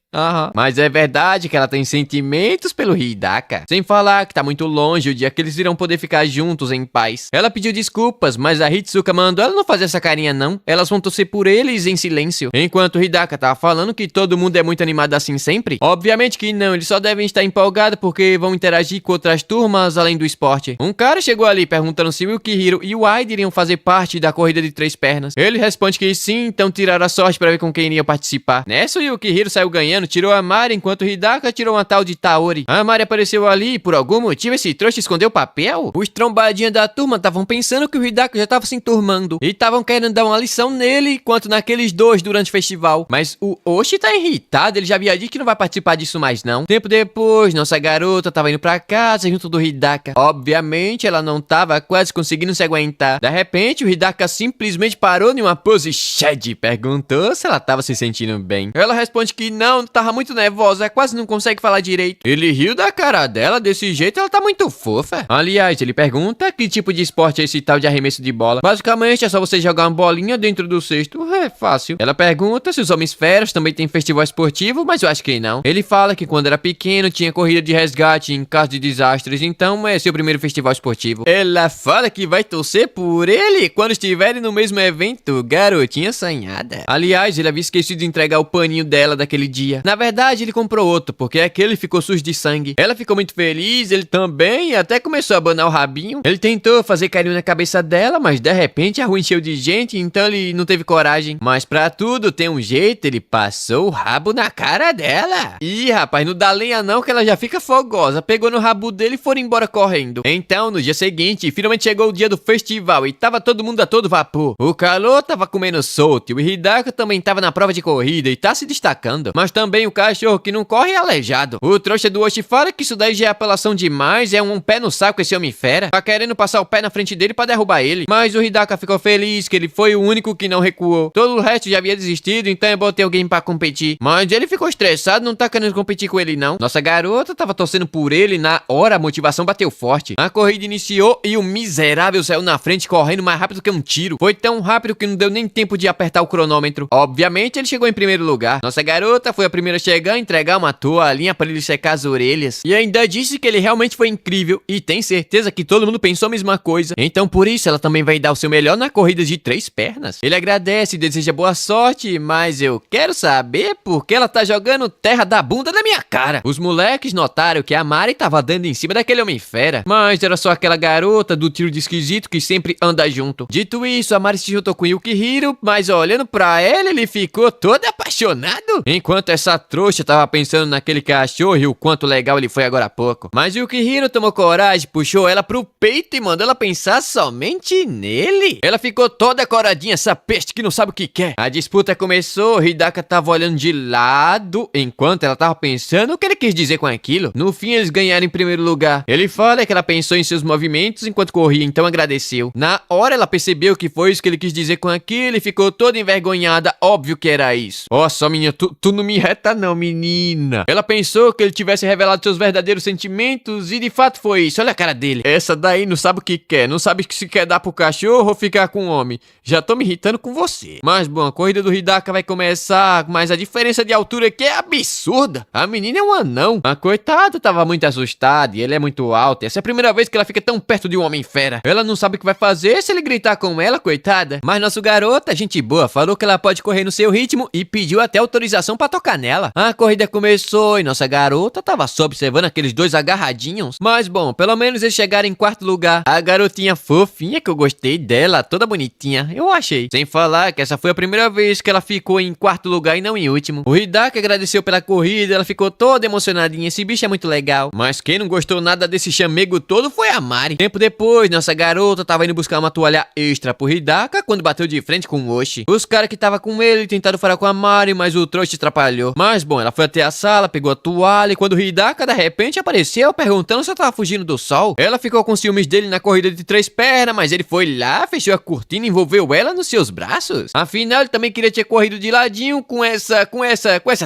Mas é verdade que ela tem sentimentos pelo Hidaka. Sem falar que tá muito longe o dia que eles irão poder ficar juntos em paz. Ela pediu desculpas, mas a Hitsuka mandou ela não fazer essa carinha não. Elas vão torcer por eles em silêncio. Enquanto o Hidaka tava falando que todo mundo é muito animado assim sempre. Obviamente que não, eles só devem estar empolgados porque vão interagir com outras turmas além do esporte. Um cara chegou ali perguntando se o Yukihiro e o Aida iriam fazer parte da corrida de 3 pernas. Ele responde que sim, então tiraram a sorte pra ver com quem iria participar. Nessa o Yukihiro saiu ganhando, tirou a Mari, enquanto o Hidaka tirou uma tal de Taori. A Mari apareceu ali e por algum motivo esse trouxa escondeu o papel. Os trombadinhos da turma estavam pensando que o Hidaka já estava se enturmando e estavam querendo dar uma lição nele, enquanto naqueles dois durante o festival. Mas o Oshi tá irritado, ele já havia dito que não vai participar disso mais não. Tempo depois, nossa garota tava indo pra casa junto do Hidaka. Obviamente ela não tava quase conseguindo se aguentar. De repente o Hidaka simplesmente parou em uma pose Shed. Perguntou se ela tava se sentindo bem. Ela responde que não tava muito nervosa, quase não consegue falar direito. Ele riu da cara dela, desse jeito ela tá muito fofa. Aliás, ele pergunta que tipo de esporte é esse tal de arremesso de bola. Basicamente é só você jogar uma bolinha dentro do cesto, é fácil. Ela pergunta se os homens feras também tem festival esportivo, mas eu acho que não. Ele fala que quando era pequeno tinha corrida de resgate em caso de desastres, então é seu primeiro festival esportivo. Ela fala que vai torcer por ele quando estiverem no mesmo evento, garotinha assanhada. Aliás, ele havia esquecido de entregar o paninho dela daquele dia. Na verdade, ele comprou outro, porque aquele ficou sujo de sangue. Ela ficou muito feliz, ele também, e até começou a abanar o rabinho. Ele tentou fazer carinho na cabeça dela, mas de repente a rua encheu de gente, então ele não teve coragem. Mas pra tudo tem um jeito, ele passou o rabo na cara dela. Ih, rapaz, não dá lenha não que ela já fica fogosa. Pegou no rabo dele e foram embora correndo. Então, no dia seguinte, finalmente chegou o dia do festival e tava todo mundo a todo vapor. O calor tava comendo solto e o Hidaka também tava na prova de corrida e tá se destacando. Mas também também o cachorro que não corre é aleijado. O trouxa do Oshi fala que isso daí já é apelação demais, é um pé no saco esse homem fera. Tá querendo passar o pé na frente dele pra derrubar ele. Mas o Hidaka ficou feliz que ele foi o único que não recuou. Todo o resto já havia desistido, então é bom ter alguém pra competir. Mas ele ficou estressado, não tá querendo competir com ele não. Nossa garota tava torcendo por ele, na hora a motivação bateu forte. A corrida iniciou e o miserável saiu na frente correndo mais rápido que um tiro. Foi tão rápido que não deu nem tempo de apertar o cronômetro. Obviamente ele chegou em primeiro lugar. Nossa garota foi a primeira a chegar e entregar uma toalhinha pra ele secar as orelhas. E ainda disse que ele realmente foi incrível e tem certeza que todo mundo pensou a mesma coisa. Então por isso ela também vai dar o seu melhor na corrida de 3 pernas. Ele agradece e deseja boa sorte, mas eu quero saber por que ela tá jogando terra da bunda na minha cara. Os moleques notaram que a Mari tava dando em cima daquele homem fera, mas era só aquela garota do tiro de esquisito que sempre anda junto. Dito isso, a Mari se juntou com Yukihiro, mas olhando pra ela, ele ficou todo apaixonado. Enquanto essa trouxa tava pensando naquele cachorro e o quanto legal ele foi agora há pouco. Mas Yukihiro tomou coragem, puxou ela pro peito e mandou ela pensar somente nele. Ela ficou toda coradinha, essa peste que não sabe o que quer. A disputa começou, Hidaka tava olhando de lado, enquanto ela tava pensando o que ele quis dizer com aquilo. No fim, eles ganharam em primeiro lugar. Ele fala que ela pensou em seus movimentos enquanto corria, então agradeceu. Na hora, ela percebeu que foi isso que ele quis dizer com aquilo e ficou toda envergonhada. Óbvio que era isso. Ó, só menina, tu não me reta não, menina. Ela pensou que ele tivesse revelado seus verdadeiros sentimentos e de fato foi isso. Olha a cara dele. Essa daí não sabe o que quer, não sabe se quer dar pro cachorro ou ficar com o homem. Já tô me irritando com você. Mas bom, a corrida do Hidaka vai começar, mas a diferença de altura aqui é absurda. A menina é um anão. A coitada tava muito assustada e ele é muito alto. Essa é a primeira vez que ela fica tão perto de um homem fera. Ela não sabe o que vai fazer se ele gritar com ela, coitada. Mas nosso garoto é gente boa, falou que ela pode correr no seu ritmo e pediu até autorização pra tocar nela. A corrida começou e nossa garota tava só observando aqueles dois agarradinhos. Mas bom, pelo menos eles chegaram em quarto lugar. A garotinha fofinha que eu gostei dela, toda bonitinha, eu achei. Sem falar que essa foi a primeira vez que ela ficou em quarto lugar e não em último. O Hidaka agradeceu pela corrida, ela ficou toda emocionadinha. Esse bicho é muito legal. Mas quem não gostou nada desse chamego todo foi a Mari. Tempo depois, nossa garota tava indo buscar uma toalha extra pro Hidaka quando bateu de frente com o Oshi. Os caras que tava com ele tentaram falar com a Mari, mas o trouxa atrapalhou. Mas bom, ela foi até a sala, pegou a toalha e quando o Hidaka de repente apareceu perguntando se ela tava fugindo do sol. Ela ficou com ciúmes dele na corrida de 3 pernas, mas ele foi lá, fechou a cortina e envolveu ela nos seus braços. Afinal, ele também queria ter corrido de ladinho com essa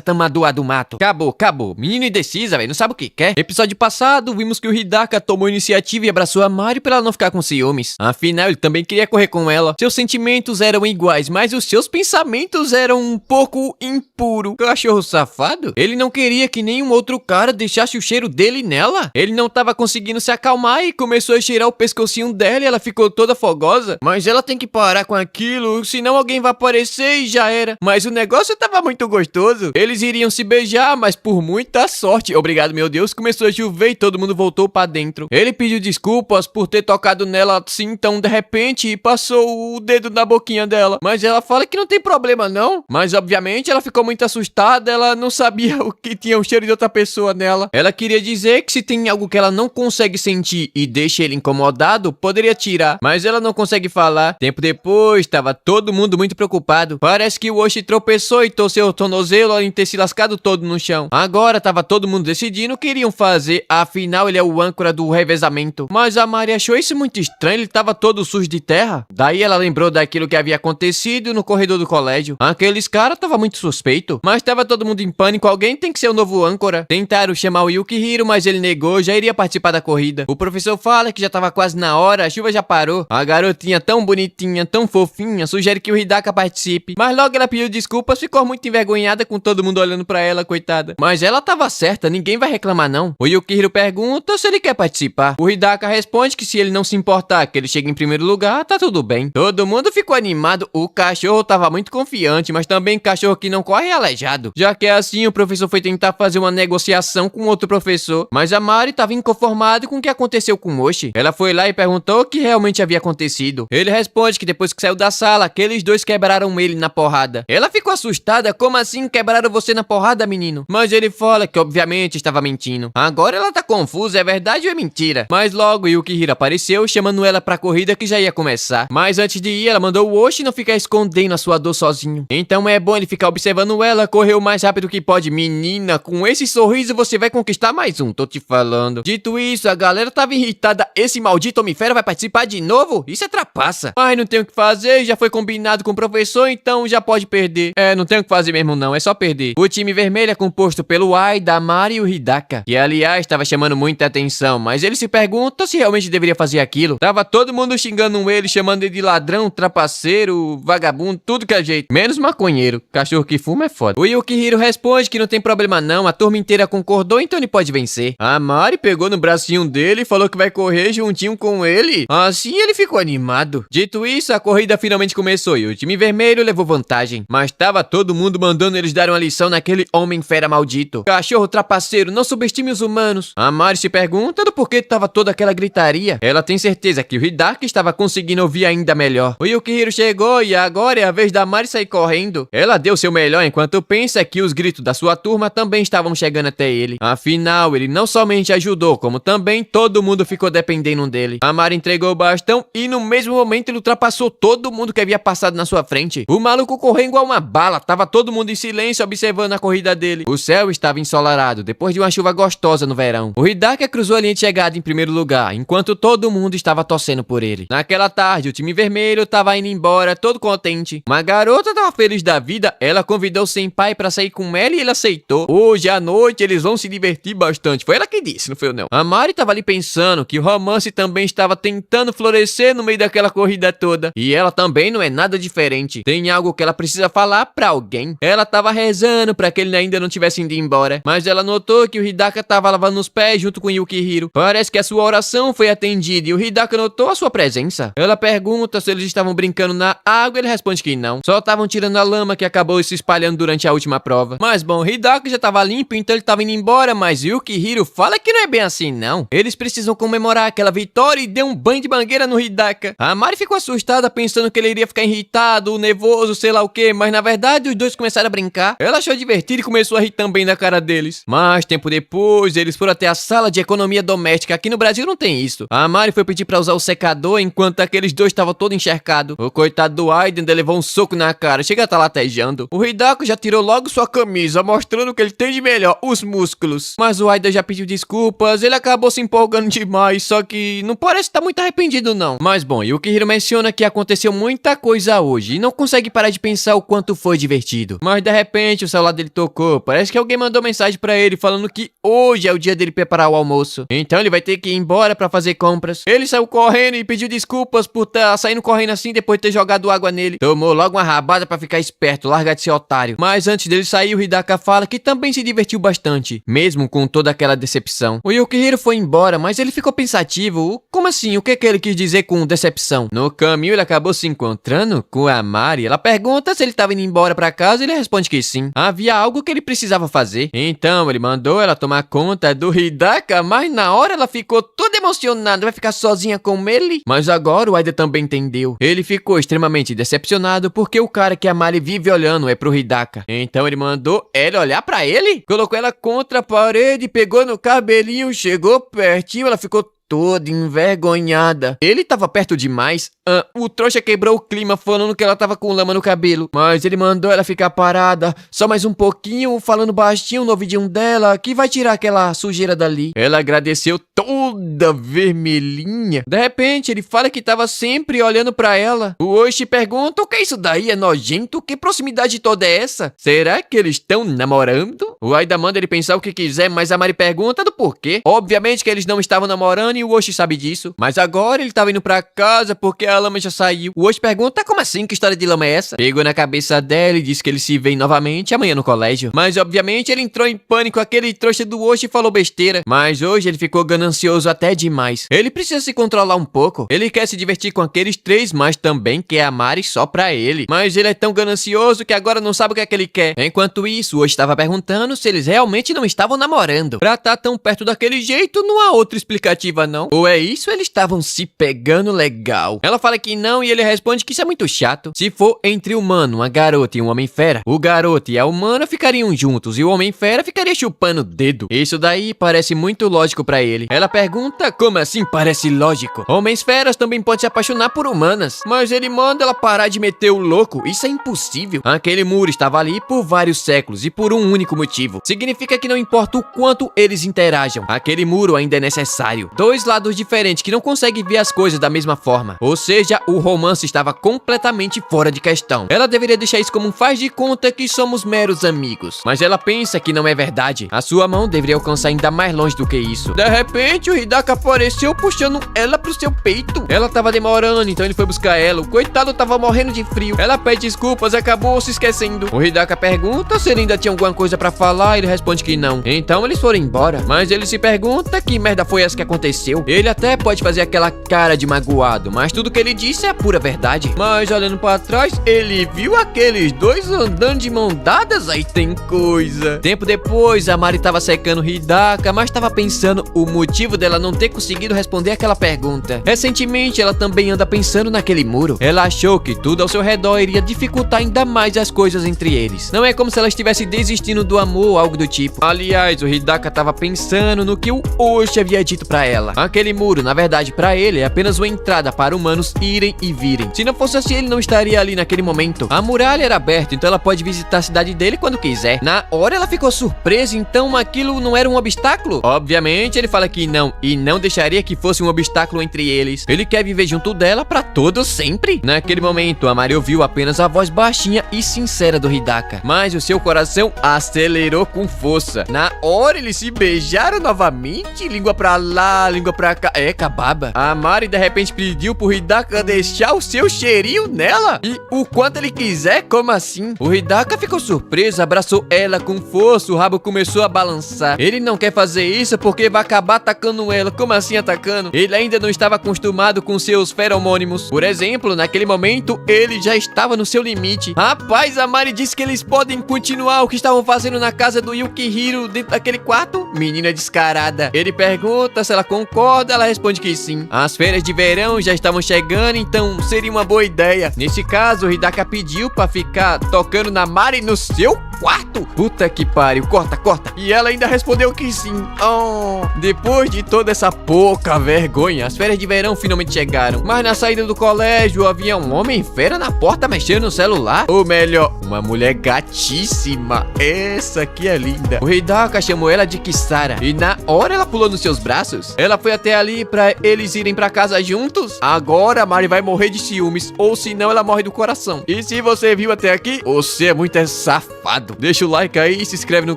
tamanduá do mato. Acabou. Menino indecisa, velho, não sabe o que quer. Episódio passado, vimos que o Hidaka tomou iniciativa e abraçou a Mari pra ela não ficar com ciúmes. Afinal, ele também queria correr com ela. Seus sentimentos eram iguais, mas os seus pensamentos eram um pouco impuros. Cachorro safado? Ele não queria que nenhum outro cara deixasse o cheiro dele nela. Ele não tava conseguindo se acalmar e começou a cheirar o pescocinho dela e ela ficou toda fogosa. Mas ela tem que parar com aquilo, senão alguém vai aparecer e já era. Mas o negócio tava muito gostoso. Eles iriam se beijar, mas por muita sorte, obrigado meu Deus, começou a chover e todo mundo voltou pra dentro. Ele pediu desculpas por ter tocado nela assim tão de repente e passou o dedo na boquinha dela. Mas ela fala que não tem problema não. Mas obviamente ela ficou muito assustada, ela não sabia o que tinha o cheiro de outra pessoa nela. Ela queria dizer que se tem algo que ela não consegue sentir e deixa ele incomodado, poderia tirar. Mas ela não consegue falar. Tempo depois, tava todo mundo muito preocupado. Parece que o Oshi tropeçou e torceu o tornozelo em ter se lascado todo no chão. Agora tava todo mundo decidindo o que iriam fazer, afinal ele é o âncora do revezamento. Mas a Mari achou isso muito estranho, ele tava todo sujo de terra. Daí ela lembrou daquilo que havia acontecido no corredor do colégio. Aqueles caras tava muito suspeito, mas tava todo mundo em pânico, alguém tem que ser o novo âncora. Tentaram chamar o Yukihiro, mas ele negou, já iria participar da corrida. O professor fala que já tava quase na hora, a chuva já parou. A garotinha tão bonitinha, tão fofinha, sugere que o Hidaka participe. Mas logo ela pediu desculpas, ficou muito envergonhada com todo mundo olhando pra ela, coitada. Mas ela tava certa, ninguém vai reclamar não. O Yukihiro pergunta se ele quer participar. O Hidaka responde que se ele não se importar que ele chegue em primeiro lugar, tá tudo bem. Todo mundo ficou animado, o cachorro tava muito confiante, mas também cachorro que não corre é aleijado. Já que é assim, o professor foi tentar fazer uma negociação com outro professor, mas a Mari tava inconformada com o que aconteceu com o Oshi. Ela foi lá e perguntou o que realmente havia acontecido. Ele responde que depois que saiu da sala, aqueles dois quebraram ele na porrada. Ela ficou assustada, como assim quebraram você na porrada, menino? Mas ele fala que obviamente estava mentindo. Agora ela tá confusa, é verdade ou é mentira? Mas logo Yukihiro apareceu, chamando ela pra corrida que já ia começar. Mas antes de ir, ela mandou o Oshi não ficar escondendo a sua dor sozinho. Então é bom ele ficar observando ela correr o mais rápido que pode. Menina, com esse sorriso você vai conquistar mais um, tô te falando. Dito isso, a galera tava irritada. Esse maldito Homem-Fera vai participar de novo? Isso é trapaça. Mas não tem o que fazer, já foi combinado com o professor, então já pode perder. Não tem o que fazer mesmo não, é só perder. O time vermelho é composto pelo Aida, a Mari e o Hidaka, que aliás estava chamando muita atenção, mas ele se pergunta se realmente deveria fazer aquilo. Tava todo mundo xingando ele, chamando ele de ladrão, trapaceiro, vagabundo, tudo que é jeito. Menos maconheiro. Cachorro que fuma é foda. O Yukihiro responde que não tem problema não, a turma inteira concordou, então ele pode vencer. A Mari pegou no bracinho dele e falou que vai correr juntinho com ele. Assim ele ficou animado. Dito isso, a corrida finalmente começou e o time vermelho levou vantagem. Mas tava todo mundo mandando eles darem uma lição naquele Homem-Fera maldito. Cachorro trapaceiro, não subestime os humanos. A Mari se pergunta do porquê tava toda aquela gritaria. Ela tem certeza que o Hidaka estava conseguindo ouvir ainda melhor. O Yukihiro chegou e agora é a vez da Mari sair correndo. Ela deu seu melhor enquanto pensa que os gritos da sua turma também estavam chegando até ele. Afinal, ele não somente ajudou, como também todo mundo ficou dependendo dele. A Mari entregou o bastão e no mesmo momento ele ultrapassou todo mundo que havia passado na sua frente. O maluco correu igual uma bala, tava todo mundo em silêncio observando a corrida dele. O céu estava ensolarado, depois de uma chuva gostosa no verão. O Hidaka cruzou a linha de chegada em primeiro lugar, enquanto todo mundo estava torcendo por ele. Naquela tarde, o time vermelho estava indo embora, todo contente. Uma garota estava feliz da vida, ela convidou o senpai para sair com ela e ele aceitou. Hoje à noite eles vão se divertir bastante. Foi ela que disse, não foi eu não. A Mari estava ali pensando que o romance também estava tentando florescer no meio daquela corrida toda. E ela também não é nada diferente. Tem algo que ela precisa falar pra alguém. Ela estava rezando para que ele ainda não tivesse indo embora. Mas ela notou que o Hidaka estava lavando os pés junto com o Yukihiro. Parece que a sua oração foi atendida e o Hidaka notou a sua presença. Ela pergunta se eles estavam brincando na água e ele responde que não. Só estavam tirando a lama que acabou se espalhando durante a última prova. Mas bom, o Hidaka já estava limpo, então ele estava indo embora, mas Yukihiro fala que não é bem assim não. Eles precisam comemorar aquela vitória e deu um banho de mangueira no Hidaka. A Mari ficou assustada pensando que ele iria ficar irritado, nervoso, sei lá o que, mas na verdade os dois começaram a brincar. Ela achou divertido e começou a rir também da cara deles. Mas tempo depois, eles foram até a sala de economia doméstica. Aqui no Brasil não tem isso. A Mari foi pedir pra usar o secador enquanto aqueles dois estavam todo encharcados. O coitado do Aiden levou um soco na cara, chega a estar latejando. O Hidaka já tirou logo sua camisa, mostrando que ele tem de melhor, os músculos. Mas o Aiden já pediu desculpas, ele acabou se empolgando demais, só que não parece estar muito arrependido não. Mas bom, Yukihiro menciona que aconteceu muita coisa hoje e não consegue parar de pensar o quanto foi divertido. Mas de repente o celular dele tocou, parece que alguém mandou mensagem pra ele falando que hoje é o dia dele preparar o almoço. Então ele vai ter que ir embora pra fazer compras. Ele saiu correndo e pediu desculpas por estar saindo correndo assim depois de ter jogado água nele. Tomou logo uma rabada pra ficar esperto, largar de ser otário. Mas antes dele sair, o Hidaka fala que também se divertiu bastante, mesmo com toda aquela decepção. O Yukihiro foi embora, mas ele ficou pensativo. Como assim? O que ele quis dizer com decepção? No caminho ele acabou se encontrando com a Mari. Ela pergunta se ele estava indo embora pra casa e ele responde que sim. Havia algo que ele precisava fazer. Então ele mandou ela tomar conta do Hidaka, mas na hora ela ficou toda emocionada. Vai ficar sozinha com ele? Mas agora o Aida também entendeu. Ele ficou extremamente decepcionado porque o cara que a Mari vive olhando é pro Hidaka. Então ele mandou ela olhar pra ele? Colocou ela contra a parede, pegou no cabelinho, chegou pertinho, ela ficou toda envergonhada. Ele tava perto demais. O trouxa quebrou o clima falando que ela tava com lama no cabelo. Mas ele mandou ela ficar parada só mais um pouquinho, falando baixinho no ouvidinho dela que vai tirar aquela sujeira dali. Ela agradeceu toda vermelhinha. De repente ele fala que tava sempre olhando pra ela. O Oishi pergunta: o que é isso daí? É nojento? Que proximidade toda é essa? Será que eles estão namorando? O Aida manda ele pensar o que quiser, mas a Mari pergunta do porquê. Obviamente que eles não estavam namorando e o Oishi sabe disso. Mas agora ele tava indo pra casa porque a lama já saiu. O Oishi pergunta: como assim? Que história de lama é essa? Pegou na cabeça dela e disse que eles se veem novamente amanhã no colégio. Mas obviamente ele entrou em pânico. Aquele trouxa do Oishi falou besteira. Mas hoje ele ficou ganancioso até demais. Ele precisa se controlar um pouco. Ele quer se divertir com aqueles três, mas também quer a Mari só pra ele. Mas ele é tão ganancioso que agora não sabe o que é que ele quer. Enquanto isso, o Oishi estava perguntando se eles realmente não estavam namorando. Pra estar tão perto daquele jeito, não há outra explicativa tava não? Ou é isso, eles estavam se pegando legal? Ela fala que não e ele responde que isso é muito chato. Se for entre o humano, uma garota e um homem-fera, o garoto e a humana ficariam juntos e o homem-fera ficaria chupando o dedo. Isso daí parece muito lógico pra ele. Ela pergunta, como assim parece lógico? Homens-feras também podem se apaixonar por humanas. Mas ele manda ela parar de meter o louco. Isso é impossível. Aquele muro estava ali por vários séculos e por um único motivo. Significa que não importa o quanto eles interajam, aquele muro ainda é necessário. Dois lados diferentes que não conseguem ver as coisas da mesma forma. Ou seja, o romance estava completamente fora de questão. Ela deveria deixar isso como um faz de conta que somos meros amigos. Mas ela pensa que não é verdade. A sua mão deveria alcançar ainda mais longe do que isso. De repente, o Hidaka apareceu puxando ela pro seu peito. Ela tava demorando, então ele foi buscar ela. O coitado tava morrendo de frio. Ela pede desculpas e acabou se esquecendo. O Hidaka pergunta se ele ainda tinha alguma coisa pra falar e ele responde que não. Então eles foram embora. Mas ele se pergunta que merda foi essa que aconteceu. Ele até pode fazer aquela cara de magoado, mas tudo que ele disse é a pura verdade. Mas olhando pra trás, ele viu aqueles dois andando de mão dadas. Aí tem coisa. Tempo depois, a Mari tava secando o Hidaka, mas tava pensando o motivo dela não ter conseguido responder aquela pergunta. Recentemente, ela também anda pensando naquele muro. Ela achou que tudo ao seu redor iria dificultar ainda mais as coisas entre eles. Não é como se ela estivesse desistindo do amor ou algo do tipo. Aliás, o Hidaka tava pensando no que o Oshi havia dito pra ela. Aquele muro, na verdade, pra ele, é apenas uma entrada para humanos irem e virem. Se não fosse assim, ele não estaria ali naquele momento. A muralha era aberta, então ela pode visitar a cidade dele quando quiser. Na hora, ela ficou surpresa, então aquilo não era um obstáculo? Obviamente, ele fala que não, e não deixaria que fosse um obstáculo entre eles. Ele quer viver junto dela pra todo sempre. Naquele momento, a Mari ouviu apenas a voz baixinha e sincera do Hidaka, mas o seu coração acelerou com força. Na hora, eles se beijaram novamente, língua pra lá, língua pra cá. É, cababa. A Mari de repente pediu pro Hidaka deixar o seu cheirinho nela e o quanto ele quiser. Como assim? O Hidaka ficou surpreso, abraçou ela com força, o rabo começou a balançar. Ele não quer fazer isso porque vai acabar atacando ela. Como assim atacando? Ele ainda não estava acostumado com seus feromônimos. Por exemplo, naquele momento, ele já estava no seu limite. Rapaz, a Mari disse que eles podem continuar o que estavam fazendo na casa do Yukihiro dentro daquele quarto. Menina descarada. Ele pergunta se ela concorda, ela responde que sim. As férias de verão já estavam chegando, então seria uma boa ideia. Nesse caso, o Hidaka pediu pra ficar tocando na Mari no seu quarto. Puta que pariu, corta, corta. E ela ainda respondeu que sim. Oh. Depois de toda essa pouca vergonha, as férias de verão finalmente chegaram. Mas na saída do colégio havia um homem fera na porta mexendo no celular. Ou melhor, uma mulher gatíssima. Essa aqui é linda. O Hidaka chamou ela de Kisara e na hora ela pulou nos seus braços. Ela foi até ali pra eles irem pra casa juntos. Agora a Mari vai morrer de ciúmes, ou senão ela morre do coração. E se você viu até aqui, você é muito safado. Deixa o like aí e se inscreve no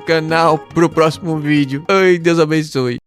canal pro próximo vídeo. Ai, Deus abençoe.